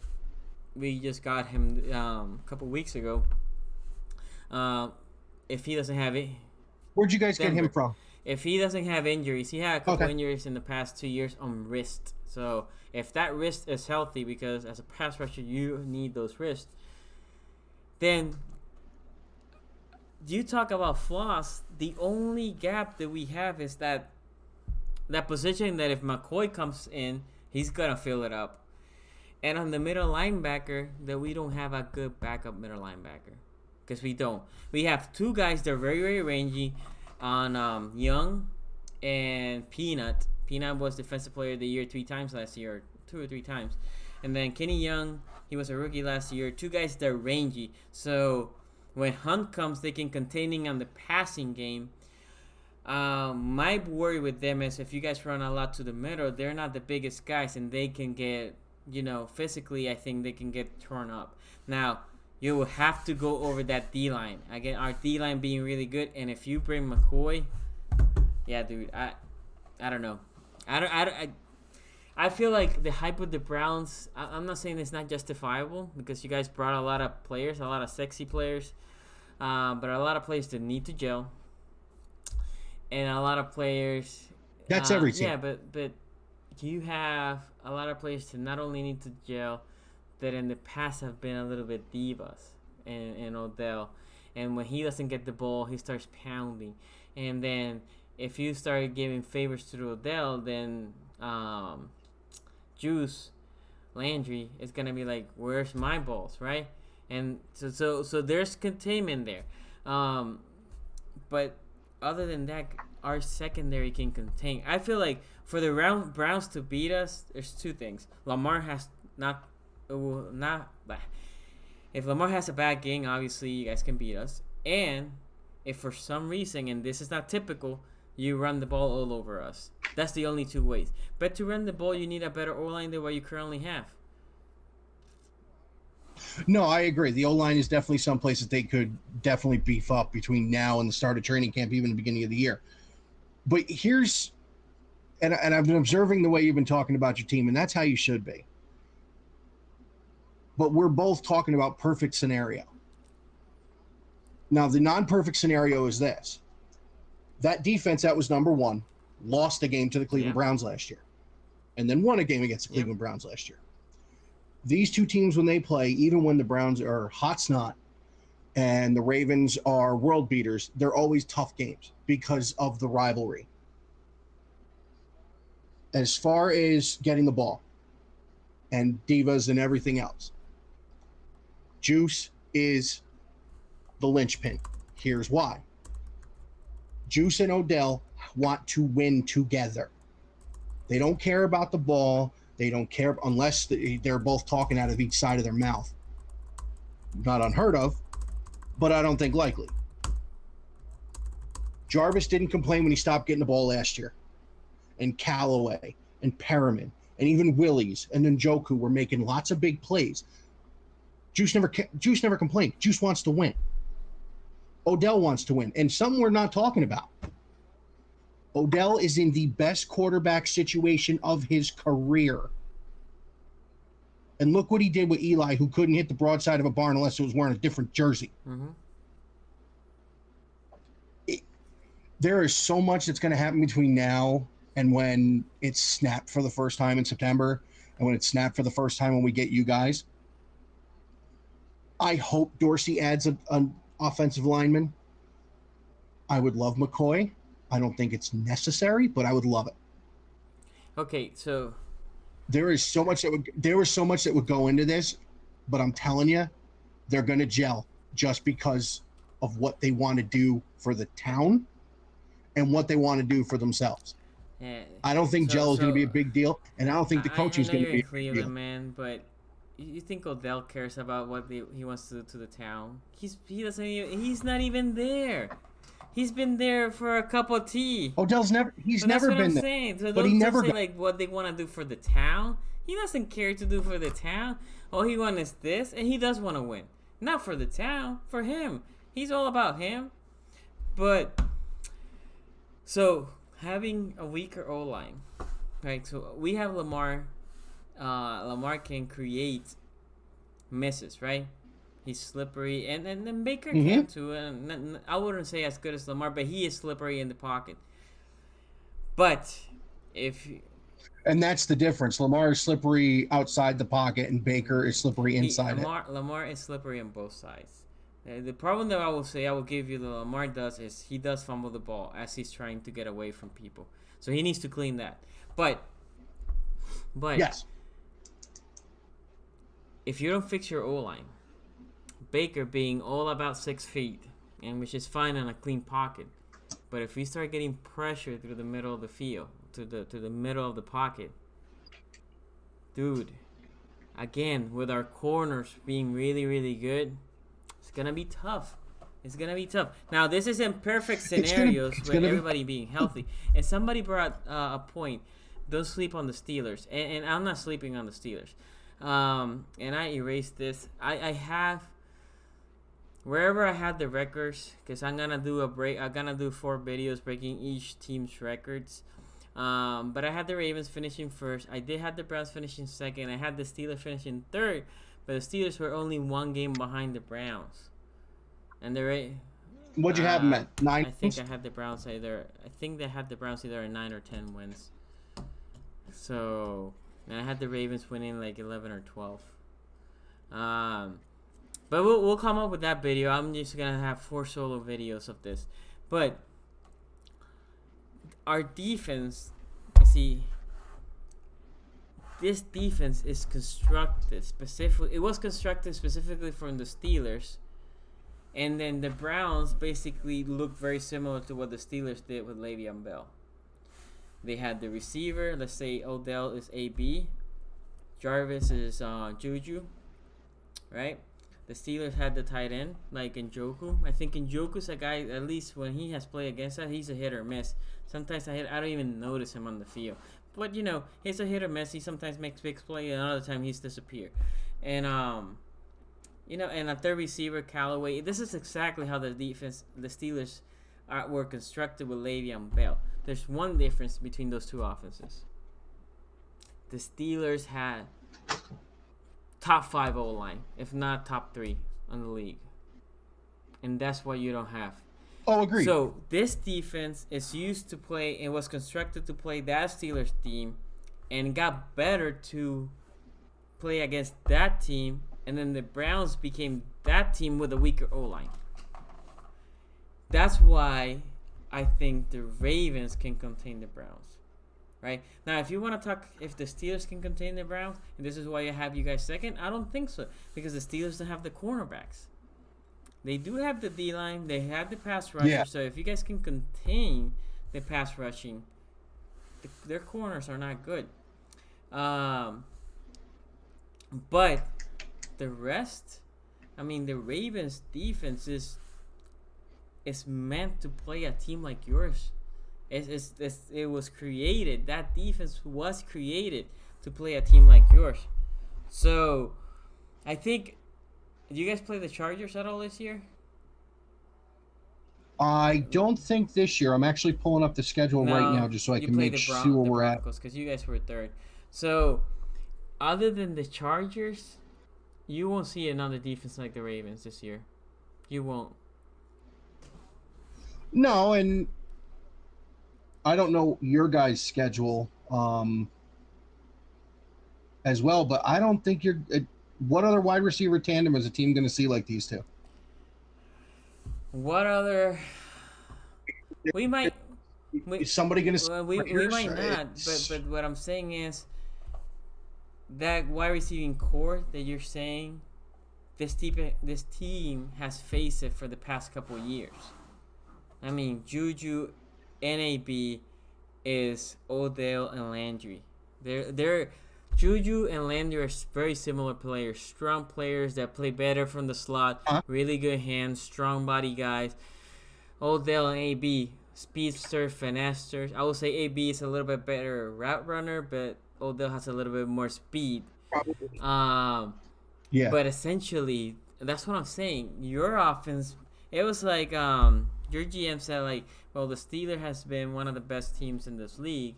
we just got him a couple weeks ago. If he doesn't have it, where'd you guys get him from? If he doesn't have injuries, he had a couple injuries in the past 2 years on wrist. So if that wrist is healthy, because as a pass rusher you need those wrists, then you talk about flaws. The only gap that we have is that position that if McCoy comes in, he's gonna fill it up. And on the middle linebacker, that we don't have a good backup middle linebacker. Because we don't. We have two guys that are very, very rangy on Young and Peanut. Peanut was Defensive Player of the Year 3 times last year, or 2 or 3 times. And then Kenny Young, he was a rookie last year. Two guys that are rangy. So when Hunt comes, they can containing on the passing game. My worry with them is if you guys run a lot to the middle, they're not the biggest guys, and they can get, physically, I think they can get torn up. Now, you will have to go over that D-line. Again, our D-line being really good, and if you bring McCoy, yeah, dude, I don't know. I feel like the hype with the Browns, I'm not saying it's not justifiable because you guys brought a lot of players, a lot of sexy players, but a lot of players that need to gel. And a lot of players... That's every team. Yeah, but you have a lot of players that not only need to gel, that in the past have been a little bit divas. And Odell. And when he doesn't get the ball, he starts pounding. And then if you start giving favors to Odell, then Juice Landry is going to be like, where's my balls, right? And so there's containment there. But... other than that, our secondary can contain. I feel like for the Browns to beat us, there's two things. Lamar has not. If Lamar has a bad game, obviously you guys can beat us. And if for some reason, and this is not typical, you run the ball all over us. That's the only two ways. But to run the ball, you need a better O-line than what you currently have. No, I agree. The O-line is definitely someplace that they could definitely beef up between now and the start of training camp, even the beginning of the year. But here's, and I've been observing the way you've been talking about your team, and that's how you should be. But we're both talking about perfect scenario. Now, the non-perfect scenario is this. That defense that was number one lost a game to the Cleveland Browns last year, and then won a game against the Cleveland Browns last year. these two teams, when they play, even when the Browns are hot snot and the Ravens are world beaters, they're always tough games because of the rivalry. As far as getting the ball and divas and everything else, Juice is the linchpin. Here's why. Juice and Odell want to win together. They don't care about the ball. They don't care unless they're both talking out of each side of their mouth. Not unheard of, but I don't think likely. Jarvis didn't complain when he stopped getting the ball last year. And Callaway and Perriman and even Willies and Njoku were making lots of big plays. Juice never complained. Juice wants to win. Odell wants to win. And something we're not talking about. Odell is in the best quarterback situation of his career. And look what he did with Eli, who couldn't hit the broadside of a barn unless it was wearing a different jersey. Mm-hmm. There is so much that's going to happen between now and when it's snapped for the first time in September and when it's snapped for the first time when we get you guys. I hope Dorsey adds an offensive lineman. I would love McCoy. I don't think it's necessary, but I would love it. Okay, so there was so much that would go into this, but I'm telling you, they're going to gel just because of what they want to do for the town and what they want to do for themselves. Yeah. I don't think gel is going to be a big deal, and I don't think the coaching is going to be a big deal. Man, but you think Odell cares about what he wants to do to the town? He's not even there. He's been there for a cup of tea. Odell's never been there. Saying. So but he never say like what they want to do for the town. He doesn't care to do for the town. All he wants is this, and he does want to win. Not for the town, for him. He's all about him. But so having a weaker O-line, right? So we have Lamar. Lamar can create misses, right? He's slippery, and then Baker can too. And I wouldn't say as good as Lamar, but he is slippery in the pocket. But and that's the difference. Lamar is slippery outside the pocket, and Baker is slippery inside Lamar is slippery on both sides. The problem that I will give you that Lamar does is he does fumble the ball as he's trying to get away from people. So he needs to clean that. But yes, if you don't fix your O-line, Baker being all about 6 feet, and which is fine in a clean pocket, but if we start getting pressure through the middle of the field, to the middle of the pocket, dude, again with our corners being really, really good, it's gonna be tough. It's gonna be tough. Now this is in perfect scenarios with everybody being healthy. And somebody brought a point. Don't sleep on the Steelers, and I'm not sleeping on the Steelers. And I erased this. I have. Wherever I had the records, because I'm gonna do 4 videos breaking each team's records. But I had the Ravens finishing first. I did have the Browns finishing second. I had the Steelers finishing third, but the Steelers were only 1 game behind the Browns. And what'd you have them at? 9? I think I had the Browns either. I think they had the Browns either at 9 or 10 wins. So, and I had the Ravens winning like 11 or 12. But we'll come up with that video. I'm just going to have 4 solo videos of this. But our defense, this defense is constructed specifically. It was constructed specifically from the Steelers. And then the Browns basically look very similar to what the Steelers did with Le'Veon Bell. They had the receiver. Let's say Odell is AB. Jarvis is Juju. Right? The Steelers had the tight end, like Njoku. I think Njoku's a guy, at least when he has played against us, he's a hit or miss. Sometimes I don't even notice him on the field. But, he's a hit or miss. He sometimes makes big play, and another time he's disappeared. And, and a third receiver, Callaway. This is exactly how the Steelers were constructed with Le'Veon Bell. There's one difference between those two offenses. The Steelers had top 5 O-line, if not top 3 on the league. And that's what you don't have. Oh, agreed. So this defense is used to play and was constructed to play that Steelers team and got better to play against that team, and then the Browns became that team with a weaker O-line. That's why I think the Ravens can contain the Browns. Right? Now, if you want to talk if the Steelers can contain the Browns, and this is why I have you guys second, I don't think so. Because the Steelers don't have the cornerbacks. They do have the D-line. They have the pass rusher. Yeah. So if you guys can contain the pass rushing, their corners are not good. But the rest, I mean, the Ravens defense is meant to play a team like yours. It was created. That defense was created to play a team like yours. So, I think. Do you guys play the Chargers at all this year? I don't think this year. I'm actually pulling up the schedule right now just so I can make sure where we're at. Because you guys were third. So, other than the Chargers, you won't see another defense like the Ravens this year. You won't. No, and I don't know your guys' schedule as well, but I don't think you're. What other wide receiver tandem is a team going to see like these two? What other? We might. Is somebody going to see? We might not. But what I'm saying is that wide receiving core that you're saying, this team has faced it for the past couple of years. I mean, Juju, NAB is Odell and Landry. They're Juju and Landry are very similar players, strong players that play better from the slot, really good hands, strong body guys. Odell and AB, speedster, finessers. I would say AB is a little bit better route runner, but Odell has a little bit more speed. Probably. Yeah. But essentially, that's what I'm saying. Your offense, it was like your GM said, like, well, the Steelers has been one of the best teams in this league.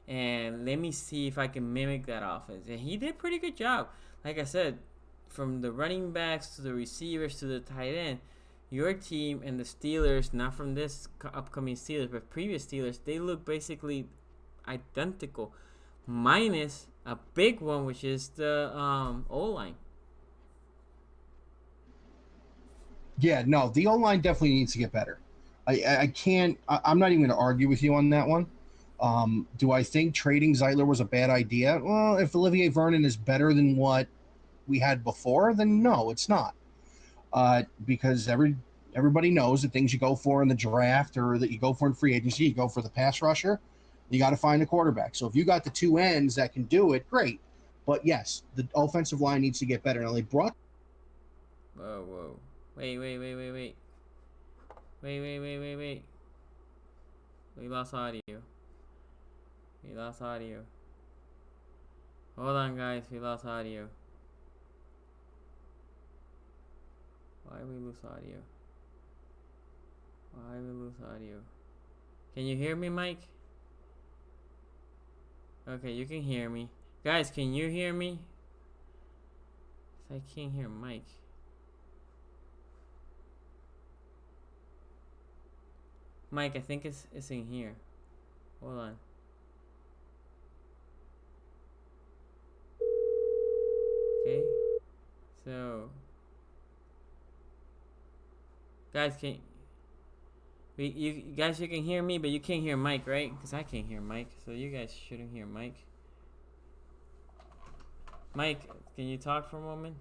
And let me see if I can mimic that offense. And he did a pretty good job. Like I said, from the running backs to the receivers to the tight end, your team and the Steelers, not from this upcoming Steelers, but previous Steelers, they look basically identical. Minus a big one, which is the O-line. Yeah, no, the O-line definitely needs to get better. I'm not even going to argue with you on that one. Do I think trading Zeitler was a bad idea? Well, if Olivier Vernon is better than what we had before, then no, it's not. Because everybody knows the things you go for in the draft or that you go for in free agency, you go for the pass rusher, you got to find a quarterback. So if you got the two ends that can do it, great. But yes, the offensive line needs to get better. Now they brought. Whoa. Wait. We lost audio. Hold on, guys. We lost audio. Why we lose audio? Can you hear me, Mike? Okay, you can hear me. Guys, can you hear me? I can't hear Mike. Mike, I think it's in here. Hold on. Okay. So, guys, you can hear me, but you can't hear Mike, right? Because I can't hear Mike, so you guys shouldn't hear Mike. Mike, can you talk for a moment?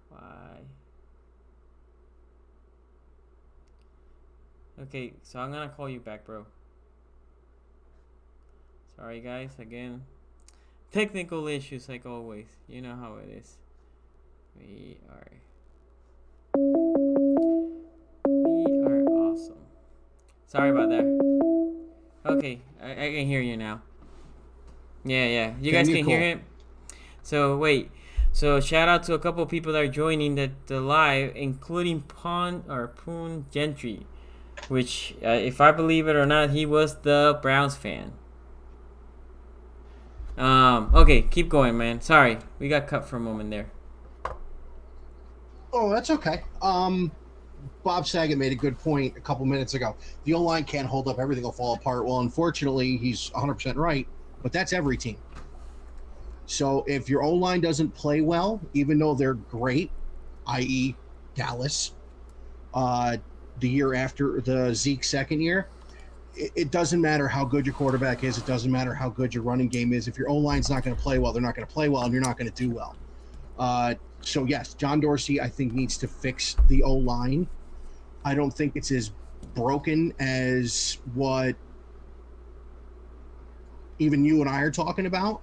Why? Okay, so I'm gonna call you back, bro. Sorry, guys, again. Technical issues, like always. You know how it is. We are awesome. Sorry about that. Okay, I can hear you now. Yeah. You guys can hear him? So, wait. So, shout out to a couple of people that are joining the live, including Poon Gentry. Which, if I believe it or not, he was the Browns fan. Okay, keep going, man. Sorry, we got cut for a moment there. Oh, that's okay. Bob Saget made a good point a couple minutes ago. The O-line can't hold up. Everything will fall apart. Well, unfortunately, he's 100% right, but that's every team. So if your O-line doesn't play well, even though they're great, i.e. Dallas, the year after the Zeke second year, it doesn't matter how good your quarterback is. It doesn't matter how good your running game is. If your O-line's not going to play well, they're not going to play well, and you're not going to do well. So, yes, John Dorsey, I think, needs to fix the O-line. I don't think it's as broken as what even you and I are talking about.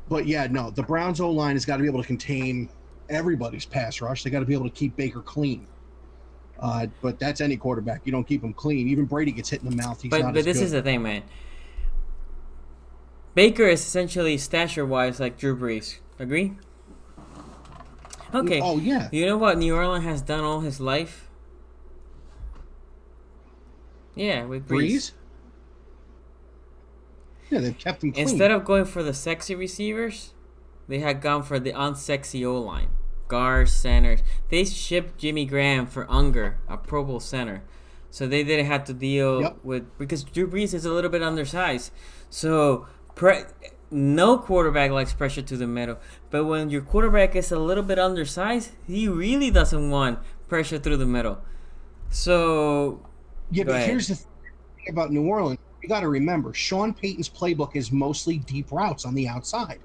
But, yeah, no, the Browns O-line has got to be able to contain everybody's pass rush. They got to be able to keep Baker clean. But that's any quarterback. You don't keep him clean. Even Brady gets hit in the mouth. He's not as good. But this is the thing, man. Baker is essentially stature-wise like Drew Brees. Agree? Okay. Oh, yeah. You know what New Orleans has done all his life? Yeah, with Brees. Yeah, they've kept him clean. Instead of going for the sexy receivers, they had gone for the unsexy O-line. Guards, centers. They shipped Jimmy Graham for Unger, a Pro Bowl center. So they didn't have to deal with... Because Drew Brees is a little bit undersized. So no quarterback likes pressure to the middle. But when your quarterback is a little bit undersized, he really doesn't want pressure through the middle. So... Yeah, but here's the thing about New Orleans. You got to remember, Sean Payton's playbook is mostly deep routes on the outside.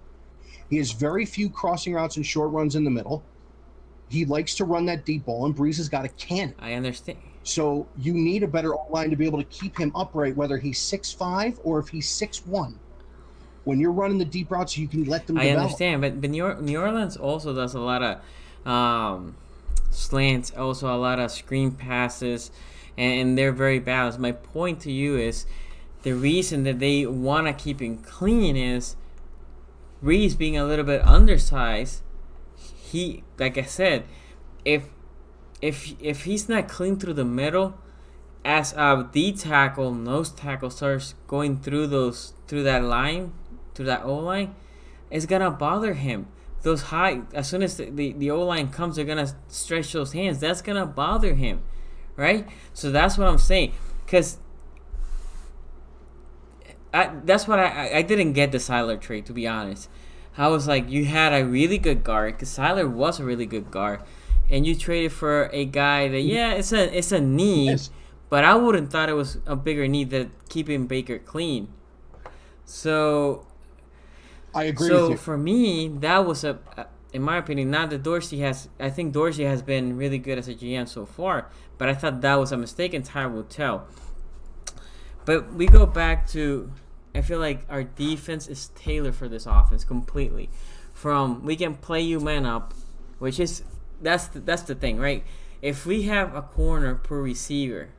He has very few crossing routes and short runs in the middle. He likes to run that deep ball, and Brees has got a cannon. I understand. So you need a better O-line to be able to keep him upright, whether he's 6'5" or if he's 6'1". When you're running the deep routes, you can let them develop. I understand, but New Orleans also does a lot of slants, also a lot of screen passes, and they're very balanced. My point to you is the reason that they want to keep him clean is Brees being a little bit undersized. He, like I said, if he's not clean through the middle, as a D tackle, nose tackle starts going through that line, through that O line, it's gonna bother him. Those high, as soon as the O line comes, they're gonna stretch those hands. That's gonna bother him, right? So that's what I'm saying. Cause that's what I didn't get the Siler trade, to be honest. I was like, you had a really good guard, because Siler was a really good guard, and you traded for a guy that, yeah, it's a need, yes, but I wouldn't thought it was a bigger need than keeping Baker clean. So I agree with you. So for me, that was in my opinion, not that I think Dorsey has been really good as a GM so far, but I thought that was a mistake, and time will tell. But we go back to, I feel like our defense is tailored for this offense completely. From we can play you man up, which is that's the thing, right? If we have a corner per receiver,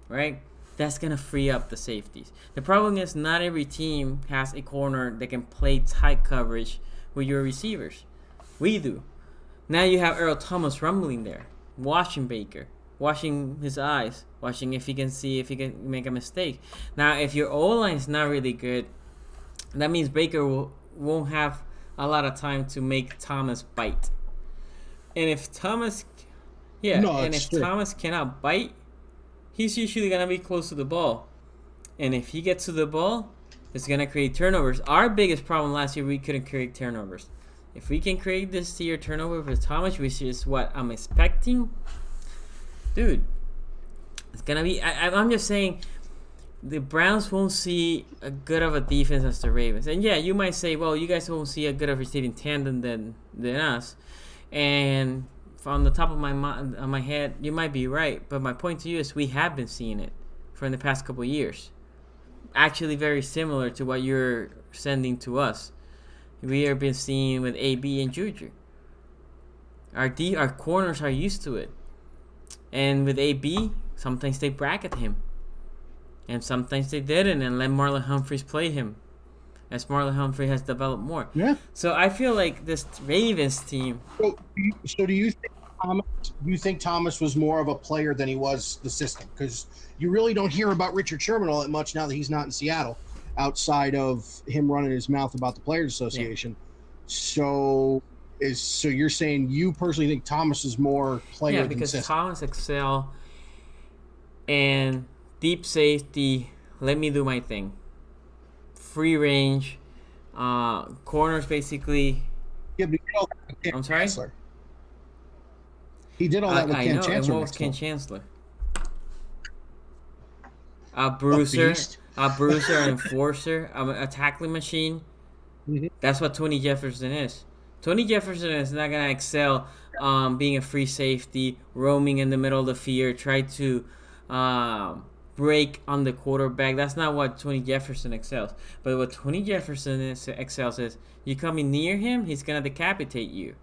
right, that's gonna free up the safeties. The problem is not every team has a corner that can play tight coverage with your receivers. We do. Now you have Earl Thomas rumbling there, watching Baker, watching his eyes, watching if he can see if he can make a mistake. Now, if your O-line is not really good, that means Baker won't have a lot of time to make Thomas bite. And if Thomas, Thomas cannot bite, he's usually gonna be close to the ball. And if he gets to the ball, it's gonna create turnovers. Our biggest problem last year, we couldn't create turnovers. If we can create this year turnover with Thomas, which is what I'm expecting, dude, it's gonna be. I'm just saying, the Browns won't see a good of a defense as the Ravens. And yeah, you might say, well, you guys won't see a good of receiving tandem than us. And from the top of my head, you might be right. But my point to you is we have been seeing it for the past couple of years. Actually, very similar to what you're sending to us. We have been seeing with AB and Juju. Our corners are used to it. And with AB, sometimes they bracket him. And sometimes they didn't and let Marlon Humphreys play him. As Marlon Humphrey has developed more. Yeah. So I feel like this Ravens team... So do you think Thomas was more of a player than he was the system? Because you really don't hear about Richard Sherman all that much now that he's not in Seattle, outside of him running his mouth about the Players Association. Yeah. So you're saying you personally think Thomas is more player than system? Yeah, because Thomas excel and deep safety, let me do my thing. Free range, Corners basically. Yeah, but he did all that with Cam I'm sorry. Chancellor. He did all that with I Cam know. Chancellor. And what was next to Ken him. Chancellor? A A bruiser, beast. an enforcer, a tackling machine. Mhm. That's what Tony Jefferson is. Tony Jefferson is not gonna excel being a free safety, roaming in the middle of the field, try to break on the quarterback. That's not what Tony Jefferson excels. But what Tony Jefferson excels is you coming near him, he's gonna decapitate you.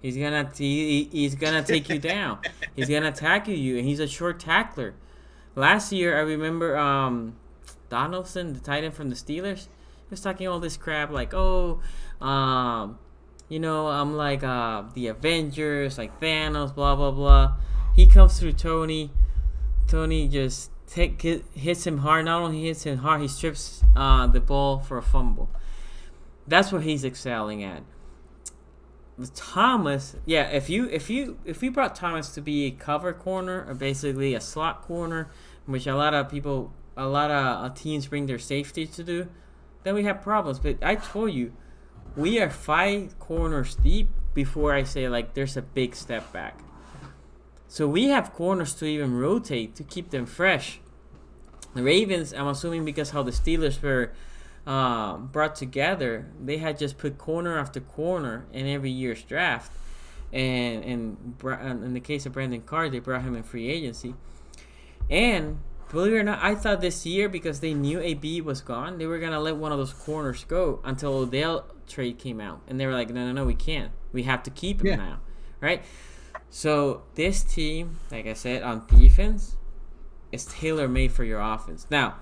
He's gonna take you down. He's gonna tackle you, and he's a short tackler. Last year, I remember Donaldson, the tight end from the Steelers, he was talking all this crap like, I'm like the Avengers, like Thanos, blah blah blah. He comes through Tony. Tony just hits him hard. Not only hits him hard, he strips the ball for a fumble. That's what he's excelling at. Thomas, yeah. If we brought Thomas to be a cover corner or basically a slot corner, which a lot of teams bring their safety to do, then we have problems. But I told you, we are 5 corners deep before I say like there's a big step back. So we have corners to even rotate to keep them fresh. The Ravens, I'm assuming because how the Steelers were brought together, they had just put corner after corner in every year's draft. And in the case of Brandon Carr, they brought him in free agency. And believe it or not, I thought this year, because they knew AB was gone, they were going to let one of those corners go until Odell trade came out. And they were like, no, we can't. We have to keep him now. Right? So this team, like I said, on defense, is tailor-made for your offense. Now,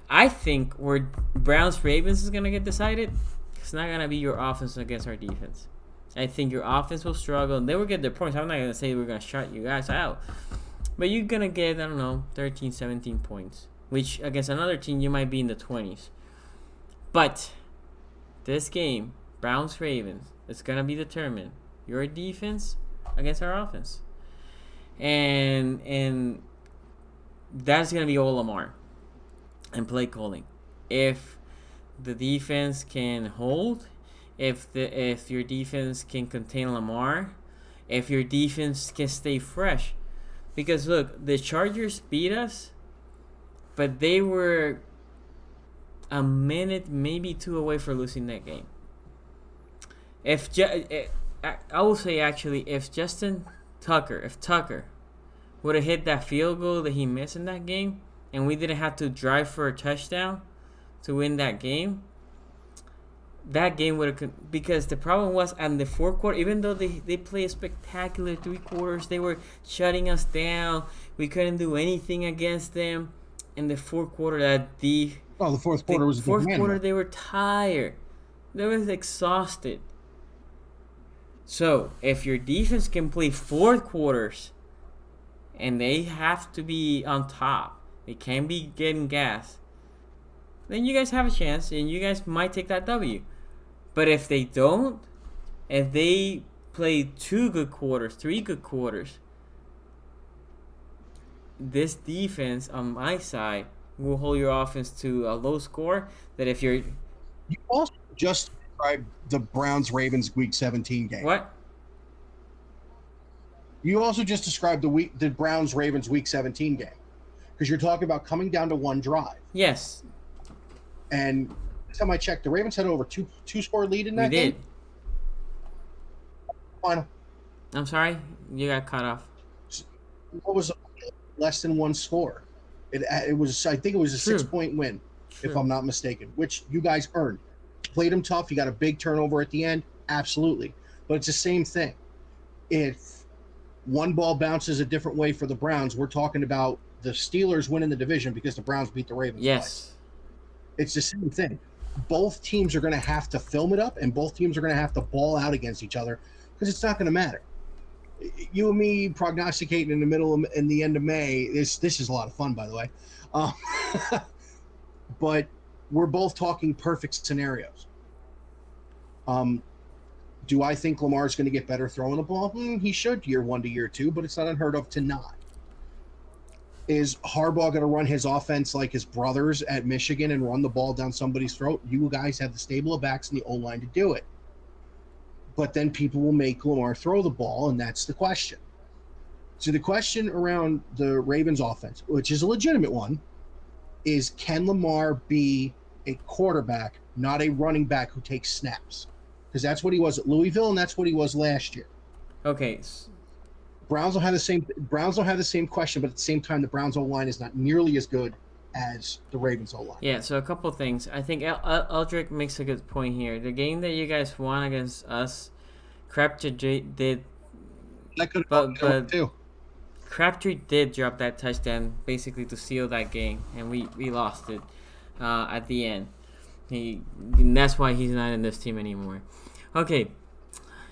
I think where Browns-Ravens is going to get decided, it's not going to be your offense against our defense. I think your offense will struggle. They will get their points. I'm not going to say we're going to shut you guys out. But you're going to get, 13, 17 points. Which, against another team, you might be in the 20s. But this game, Browns-Ravens, it's going to be determined. Your defense against our offense. And that's going to be all Lamar. And play calling. If the defense can hold, if your defense can contain Lamar, if your defense can stay fresh, because look, the Chargers beat us, but they were a minute, maybe 2 away from losing that game. I will say actually, if Tucker would have hit that field goal that he missed in that game, and we didn't have to drive for a touchdown to win that game would have... Because the problem was, in the fourth quarter, even though they played a spectacular 3 quarters, they were shutting us down. We couldn't do anything against them. In the fourth quarter, the fourth quarter was... The fourth quarter, they were tired. They were exhausted. So, if your defense can play 4 quarters, and they have to be on top, they can't be getting gas, then you guys have a chance, and you guys might take that W. But if they don't, if they play 2 good quarters, 3 good quarters, this defense on my side will hold your offense to a low score. That if you're... You also just described the Browns-Ravens Week 17 game. What? You also just described the Browns-Ravens Week 17 game. Because you're talking about coming down to 1 drive. Yes. And last time I checked, the Ravens had over two-score lead in that game. We did. Final. I'm sorry? You got cut off. What was less than 1 score? It was, I think it was a 6-point win, if I'm not mistaken, which you guys earned. Played them tough. You got a big turnover at the end. Absolutely. But it's the same thing. If one ball bounces a different way for the Browns, we're talking about the Steelers winning the division because the Browns beat the Ravens. Yes. Twice. It's the same thing. Both teams are going to have to film it up, and both teams are going to have to ball out against each other because it's not going to matter. You and me prognosticating in the end of May. This is a lot of fun, by the way. But we're both talking perfect scenarios. Do I think Lamar's going to get better throwing the ball? He should year 1 to year 2, but it's not unheard of to not. Is Harbaugh going to run his offense like his brothers at Michigan and run the ball down somebody's throat? You guys have the stable of backs and the O-line to do it. But then people will make Lamar throw the ball, and that's the question. So the question around the Ravens offense, which is a legitimate one, is can Lamar be a quarterback, not a running back who takes snaps? Because that's what he was at Louisville, and that's what he was last year. Okay. Browns will have the same question, but at the same time, the Browns O-line is not nearly as good as the Ravens O-line. Yeah, so a couple of things. I think Eldrick makes a good point here. The game that you guys won against us, Crabtree did. That could have been too. Crabtree did drop that touchdown basically to seal that game, and we lost it at the end. And that's why he's not in this team anymore. Okay.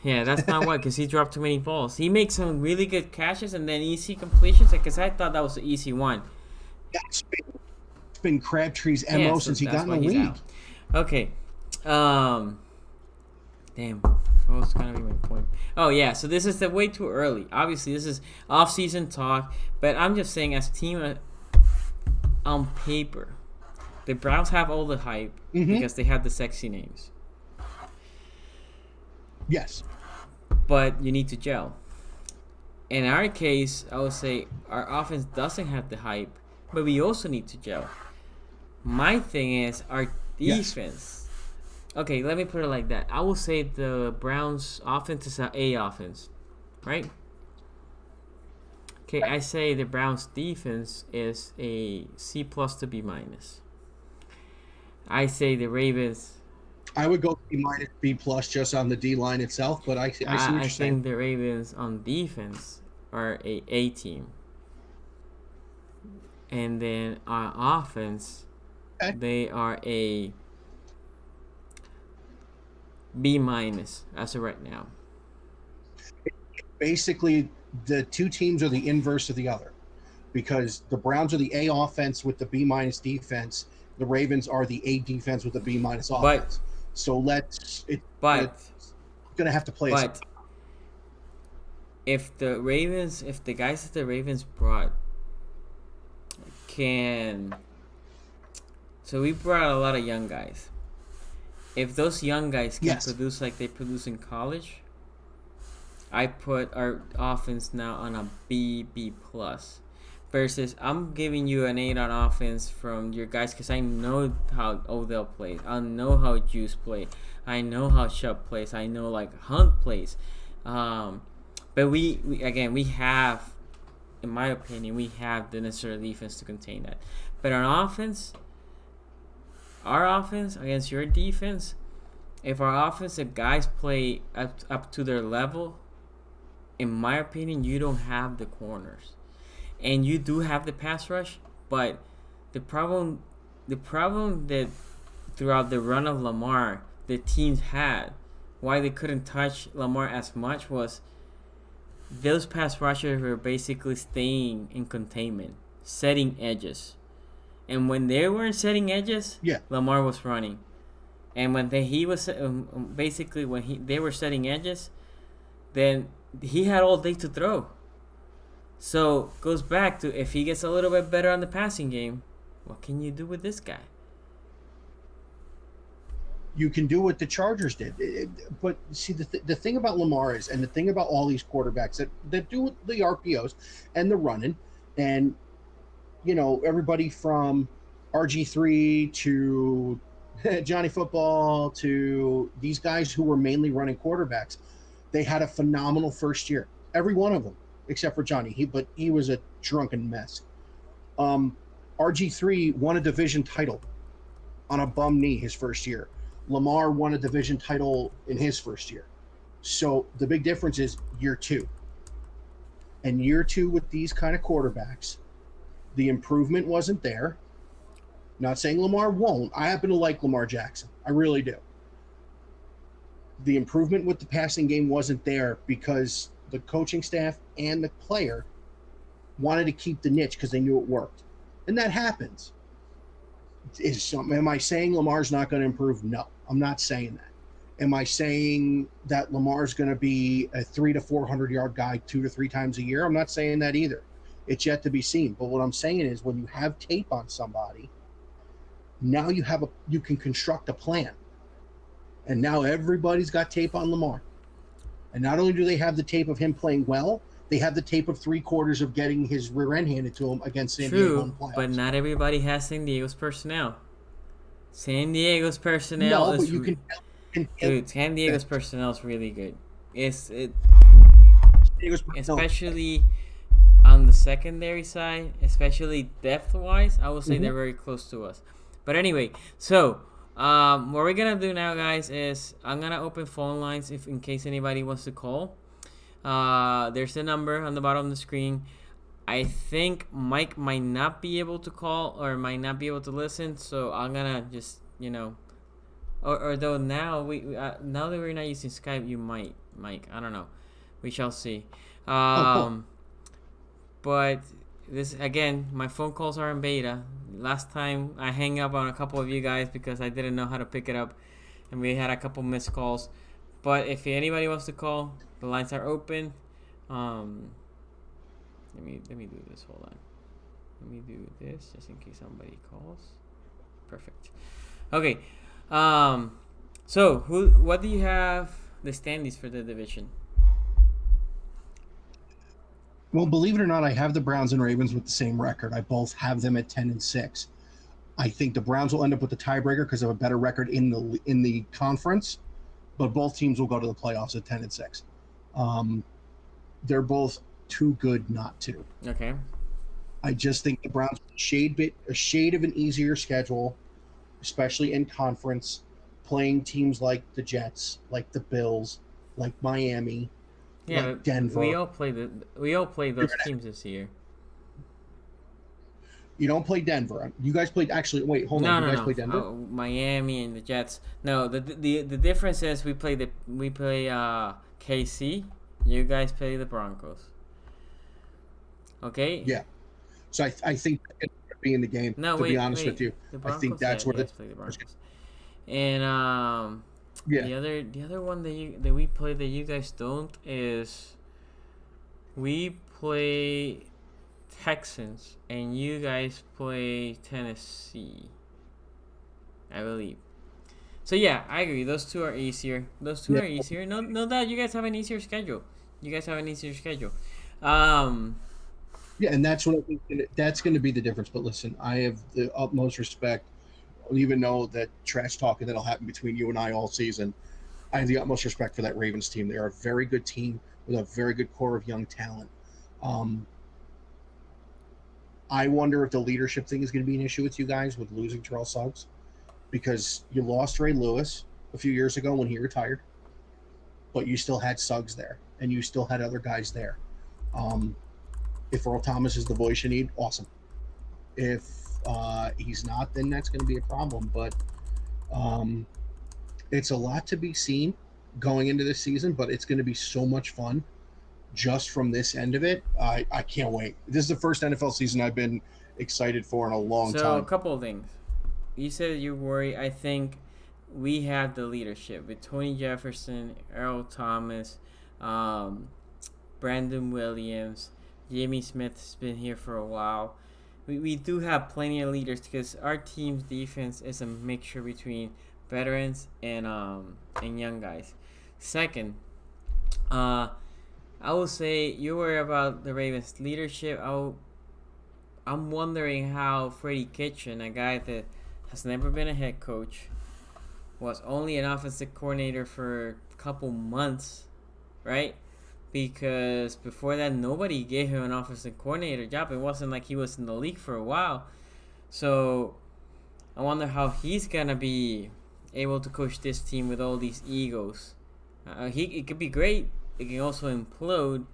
Yeah, that's not why, because he dropped too many balls. He makes some really good catches and then easy completions, because I thought that was the easy one. That's been Crabtree's MO since he got in the league. Out. Okay. Damn. What was going to be my point? Oh, yeah, so this is way too early. Obviously, this is off-season talk, but I'm just saying as a team on paper, the Browns have all the hype because they have the sexy names. Yes. But you need to gel. In our case, I would say our offense doesn't have the hype, but we also need to gel. My thing is our defense. Yes. Okay, let me put it like that. I will say the Browns' offense is an A offense, right? Okay, I say the Browns' defense is a C+ to B-. I say the Ravens... I would go B-, B+ just on the D-line itself, but I see what you're saying. I think the Ravens on defense are A team. And then on offense, they are a B- as of right now. Basically, the two teams are the inverse of the other, because the Browns are the A offense with the B- defense. The Ravens are the A defense with the B- offense. So it's going to have to play. But if the guys that the Ravens brought so we brought a lot of young guys. If those young guys can produce like they produce in college, I put our offense now on a B+. Versus, I'm giving you an 8 on offense from your guys because I know how Odell plays. I know how Juice plays. I know how Shupp plays. I know like Hunt plays. But we have, in my opinion, we have the necessary defense to contain that. But on offense, our offense against your defense, if our offensive guys play up to their level, in my opinion, you don't have the corners. And you do have the pass rush, but the problem that throughout the run of Lamar, the teams had, why they couldn't touch Lamar as much was those pass rushers were basically staying in containment, setting edges. And when they weren't setting edges, Lamar was running. And when they were setting edges, then he had all day to throw. So, goes back to if he gets a little bit better on the passing game, what can you do with this guy? You can do what the Chargers did. But see, the thing about Lamar is, and the thing about all these quarterbacks that do the RPOs and the running, and, you know, everybody from RG3 to Johnny Football to these guys who were mainly running quarterbacks, they had a phenomenal first year. Every one of them. Except for Johnny, he was a drunken mess. RG3 won a division title on a bum knee his first year. Lamar won a division title in his first year. So the big difference is year two. And year two with these kind of quarterbacks, the improvement wasn't there. Not saying Lamar won't. I happen to like Lamar Jackson. I really do. The improvement with the passing game wasn't there because the coaching staff and the player wanted to keep the niche because they knew it worked. And that happens. Am I saying Lamar's not going to improve? No, I'm not saying that. Am I saying that Lamar's going to be a 300 to 400 yard guy 2 to 3 times a year? I'm not saying that either. It's yet to be seen. But what I'm saying is, when you have tape on somebody, now you can construct a plan. And now everybody's got tape on Lamar. And not only do they have the tape of him playing well, they have the tape of 3/4 of getting his rear end handed to him against San Diego in the playoffs. But not everybody has San Diego's personnel. San Diego's personnel no, is... but you can Dude, San Diego's personnel is really good. Especially on the secondary side, especially depth-wise, I would say they're very close to us. But anyway, so what we're gonna do now, guys, is I'm gonna open phone lines in case anybody wants to call. There's the number on the bottom of the screen. I think Mike might not be able to call or might not be able to listen, so I'm gonna just or though now now that we're not using Skype, you might, Mike. I don't know. We shall see. Cool. But this again, my phone calls are in beta. Last time I hang up on a couple of you guys because I didn't know how to pick it up, and we had a couple missed calls. But if anybody wants to call, the lines are open. Let me do this. Hold on. Let me do this just in case somebody calls. Perfect. Okay. So what do you have the standings for the division? Well, believe it or not, I have the Browns and Ravens with the same record. I both have them at 10-6. I think the Browns will end up with the tiebreaker because of a better record in the conference, but both teams will go to the playoffs at 10-6. They're both too good not to. Okay. I just think the Browns a shade of an easier schedule, especially in conference, playing teams like the Jets, like the Bills, like Miami. Yeah, like Denver. We all played those teams this year. You don't play Denver. You guys played Wait, hold on. You guys play Denver? Oh, Miami and the Jets. No, the difference is we play KC. You guys play the Broncos. Okay. Yeah. So I think it's going to be in the game. No, to be honest with you, I think that's where play the Broncos. And yeah. The other one that we play that you guys don't is we play Texans and you guys play Tennessee, I believe. So yeah, I agree. Those two are easier. No doubt. You guys have an easier schedule. Yeah, and that's what I think. That's going to be the difference. But listen, I have the utmost respect. Even though that trash talking that'll happen between you and I all season, I have the utmost respect for that Ravens team. They are a very good team with a very good core of young talent. I wonder if the leadership thing is going to be an issue with you guys with losing Terrell Suggs, because you lost Ray Lewis a few years ago when he retired, but you still had Suggs there and you still had other guys there. If Earl Thomas is the voice you need, awesome. If he's not, then that's going to be a problem. But it's a lot to be seen going into this season, but it's going to be so much fun just from this end of it. I can't wait. This is the first NFL season I've been excited for in a long time. So a couple of things. You said you worry. I think we have the leadership with Tony Jefferson, Earl Thomas, Brandon Williams, Jimmy Smith's been here for a while. We do have plenty of leaders because our team's defense is a mixture between veterans and young guys. Second, I will say you worry about the Ravens' leadership. I'm wondering how Freddie Kitchen, a guy that has never been a head coach, was only an offensive coordinator for a couple months, right? Because before that, nobody gave him an offensive coordinator job. It wasn't like he was in the league for a while. So I wonder how he's going to be able to coach this team with all these egos. It could be great. It can also implode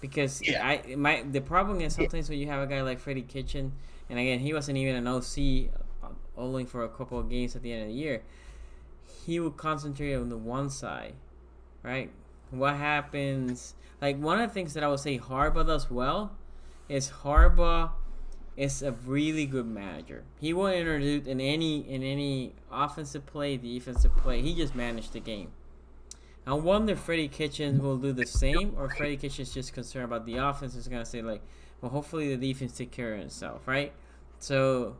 because the problem is sometimes when you have a guy like Freddie Kitchen, and again, he wasn't even an OC only for a couple of games at the end of the year, he would concentrate on the one side, right? What happens? Like, one of the things that I would say Harbaugh does well is Harbaugh is a really good manager. He won't introduce in any offensive play, defensive play. He just managed the game. I wonder if Freddie Kitchens will do the same, or Freddie Kitchens just concerned about the offense is gonna say like, well, hopefully the defense take care of itself, right? So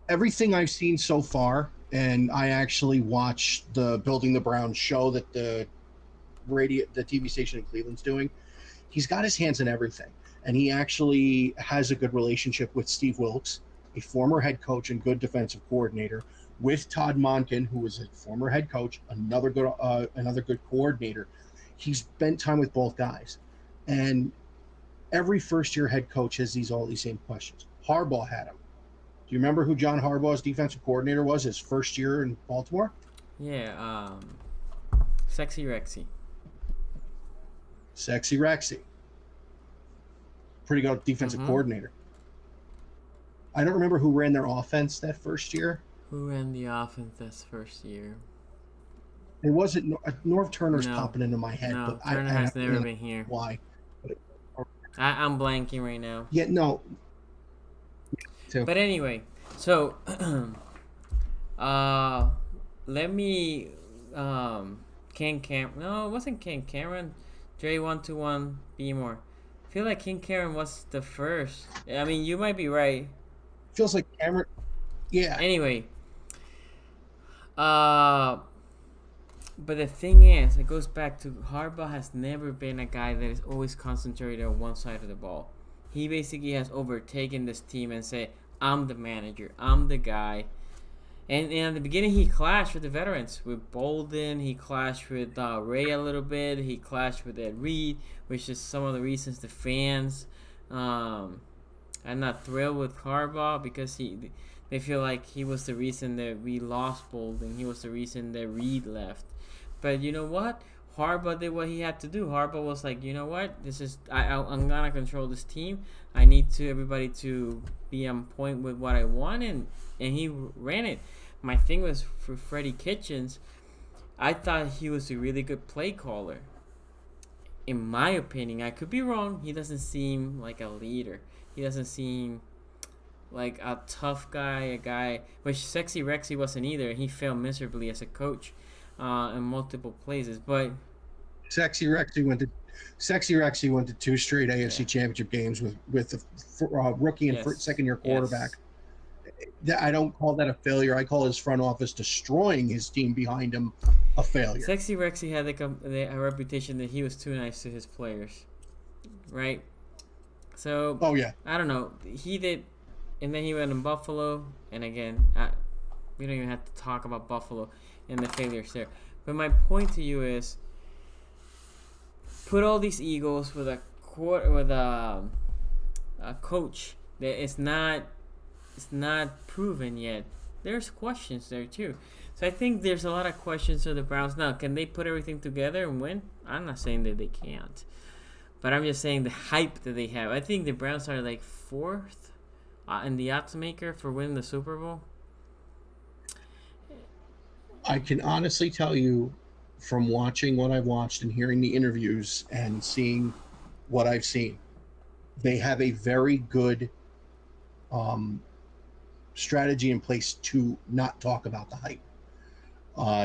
everything I've seen so far, and I actually watched the Building the Browns show that the TV station in Cleveland's doing. He's got his hands in everything, and he actually has a good relationship with Steve Wilkes, a former head coach and good defensive coordinator, with Todd Monken, who was a former head coach, another good coordinator. He's spent time with both guys, and every first year head coach has all these same questions. Harbaugh had him. Do you remember who John Harbaugh's defensive coordinator was his first year in Baltimore? Yeah, Sexy Rexy. Sexy Rexy. Pretty good defensive coordinator. I don't remember who ran their offense that first year. Who ran the offense that first year? It wasn't Norv Turner's popping into my head, no, but Turner has never been here. Why? I'm blanking right now. Yeah, no. But anyway, so let me Ken Cam. No, it wasn't Ken Cameron. J121 Be More. I feel like King Cameron was the first. I mean, you might be right. Feels like Cameron. Yeah. Anyway, but the thing is, it goes back to Harbaugh has never been a guy that is always concentrated on one side of the ball. He basically has overtaken this team and said, I'm the manager, I'm the guy. And in the beginning, he clashed with the veterans, with Bolden. He clashed with Ray a little bit. He clashed with Ed Reed, which is some of the reasons the fans are not thrilled with Harbaugh, because they feel like he was the reason that we lost Bolden. He was the reason that Reed left. But you know what? Harbaugh did what he had to do. Harbaugh was like, you know what? I'm gonna control this team. I need everybody to be on point with what I want, and he ran it. My thing was for Freddie Kitchens. I thought he was a really good play caller. In my opinion, I could be wrong. He doesn't seem like a leader. He doesn't seem like a tough guy, a guy which Sexy Rexy wasn't either. He failed miserably as a coach in multiple places. But Sexy Rexy went to 2 straight AFC Championship games with the rookie and second-year quarterback. Yes. I don't call that a failure. I call his front office destroying his team behind him a failure. Sexy Rexy had a reputation that he was too nice to his players, right? So, I don't know. He did, and then he went in Buffalo, and again, we don't even have to talk about Buffalo and the failures there. But my point to you is, put all these Eagles with a coach that is not proven yet. There's questions there too. So I think there's a lot of questions to the Browns now. Can they put everything together and win? I'm not saying that they can't, but I'm just saying the hype that they have. I think the Browns are like 4th in the odds maker for winning the Super Bowl. I can honestly tell you, from watching what I've watched and hearing the interviews and seeing what I've seen, they have a very good strategy in place to not talk about the hype.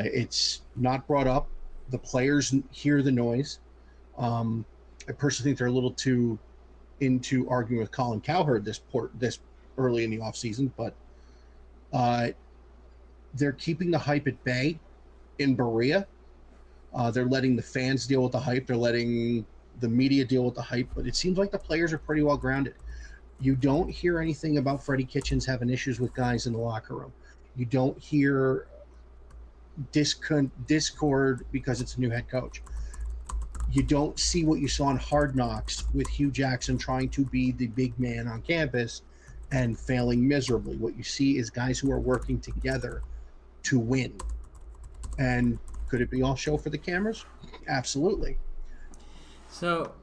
It's not brought up. The players hear the noise. I personally think they're a little too into arguing with Colin Cowherd this early in the offseason, but they're keeping the hype at bay in Berea. They're letting the fans deal with the hype. They're letting the media deal with the hype, but it seems like the players are pretty well grounded. You don't hear anything about Freddie Kitchens having issues with guys in the locker room. You don't hear discord because it's a new head coach. You don't see what you saw in Hard Knocks with Hugh Jackson trying to be the big man on campus and failing miserably. What you see is guys who are working together to win. And could it be all show for the cameras? Absolutely. So,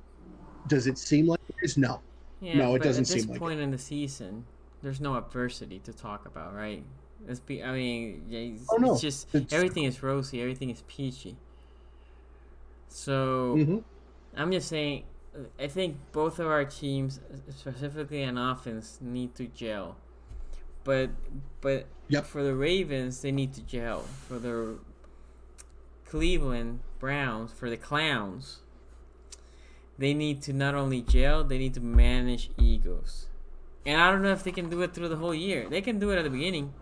does it seem like it is? No. Yeah, no, it doesn't seem seem like it. At this point in the season, there's no adversity to talk about, right? It's just everything is rosy, everything is peachy. So, I'm just saying, I think both of our teams, specifically on offense, need to gel. But for the Ravens, they need to gel. For the Cleveland Browns, for the Clowns, they need to not only gel, they need to manage egos. And I don't know if they can do it through the whole year. They can do it at the beginning.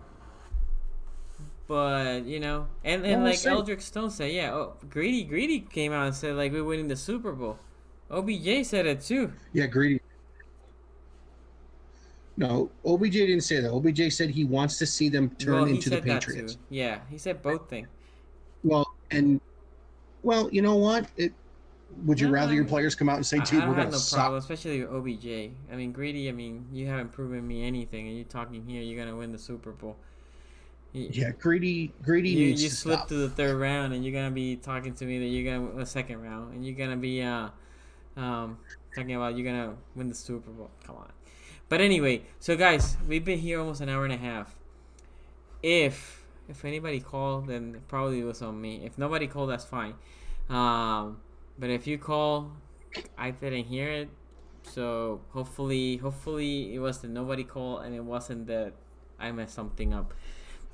But, and like Eldrick Stone said, Greedy came out and said, like, we're winning the Super Bowl. OBJ said it too. Yeah, Greedy. No, OBJ didn't say that. OBJ said he wants to see them turn into the Patriots. Yeah, he said both things. Well, you know what? Would you rather your players come out and say, "Dude, we're going to suck"? Problem, especially with OBJ. I mean, Greedy. I mean, you haven't proven me anything, and you're talking here. You're gonna win the Super Bowl. Yeah, Greedy needs to slip stop. to the third round, and you're gonna be talking to me that you're gonna win the second round, and you're gonna be talking about you're gonna win the Super Bowl. Come on. But anyway, so guys, we've been here almost an hour and a half. If anybody called, then probably it was on me. If nobody called, that's fine. But if you call, I didn't hear it. So hopefully it was that nobody called and it wasn't that I messed something up.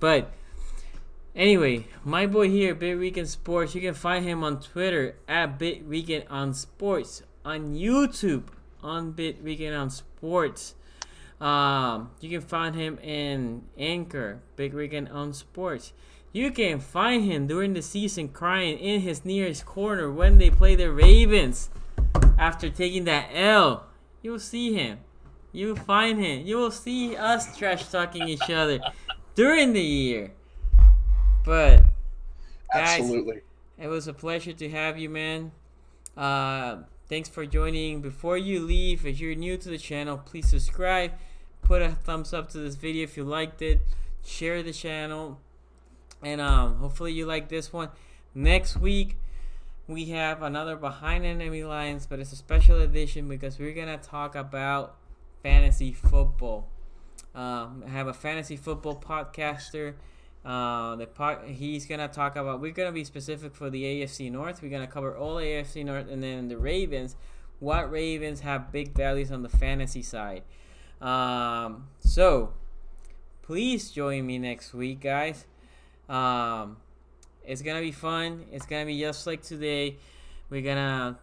But anyway, my boy here, BigRican Sports, you can find him on Twitter at BigRican On Sports, on YouTube on BigRican On Sports. You can find him in Anchor, BigRican On Sports. You can find him during the season crying in his nearest corner when they play the Ravens after taking that L. You'll see him. You'll find him. You will see us trash talking each other during the year. But guys, absolutely, it was a pleasure to have you, man. Thanks for joining. Before you leave, if you're new to the channel, please subscribe. Put a thumbs up to this video if you liked it. Share the channel. And hopefully you like this one. Next week, we have another Behind Enemy Lines, but it's a special edition because we're going to talk about fantasy football. I have a fantasy football podcaster. He's going to talk about, we're going to be specific for the AFC North. We're going to cover all AFC North, and then the Ravens. What Ravens have big values on the fantasy side. So, please join me next week, guys. It's gonna be fun. It's gonna be just like today. We're gonna,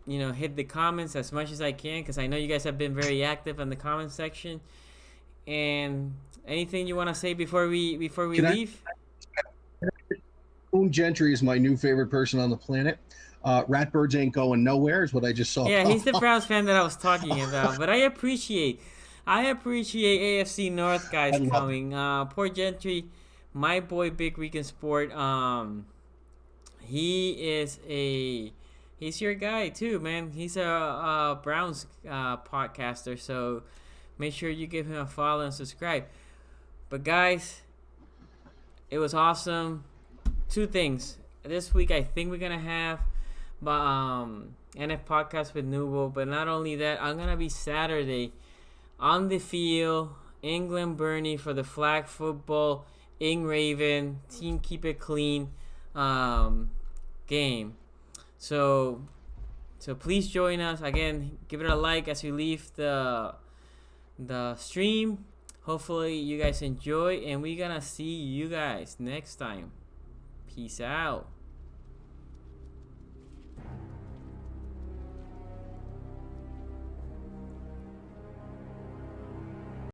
hit the comments as much as I can because I know you guys have been very active in the comment section. And anything you want to say before we leave? Boone Gentry is my new favorite person on the planet. Ratbirds ain't going nowhere is what I just saw. Yeah, he's the Browns fan that I was talking about. But I appreciate AFC North guys coming. Poor Gentry. My boy BigRican Sport, he's your guy too, man. He's a Browns podcaster, so make sure you give him a follow and subscribe. But guys, it was awesome. Two things. This week I think we're gonna have NF podcast with Nubo, but not only that, I'm gonna be Saturday on the field, England Bernie for the flag football Ing Raven Team Keep It Clean game. So please join us. Again, give it a like as you leave the stream. Hopefully you guys enjoy, and we're gonna see you guys next time. Peace out.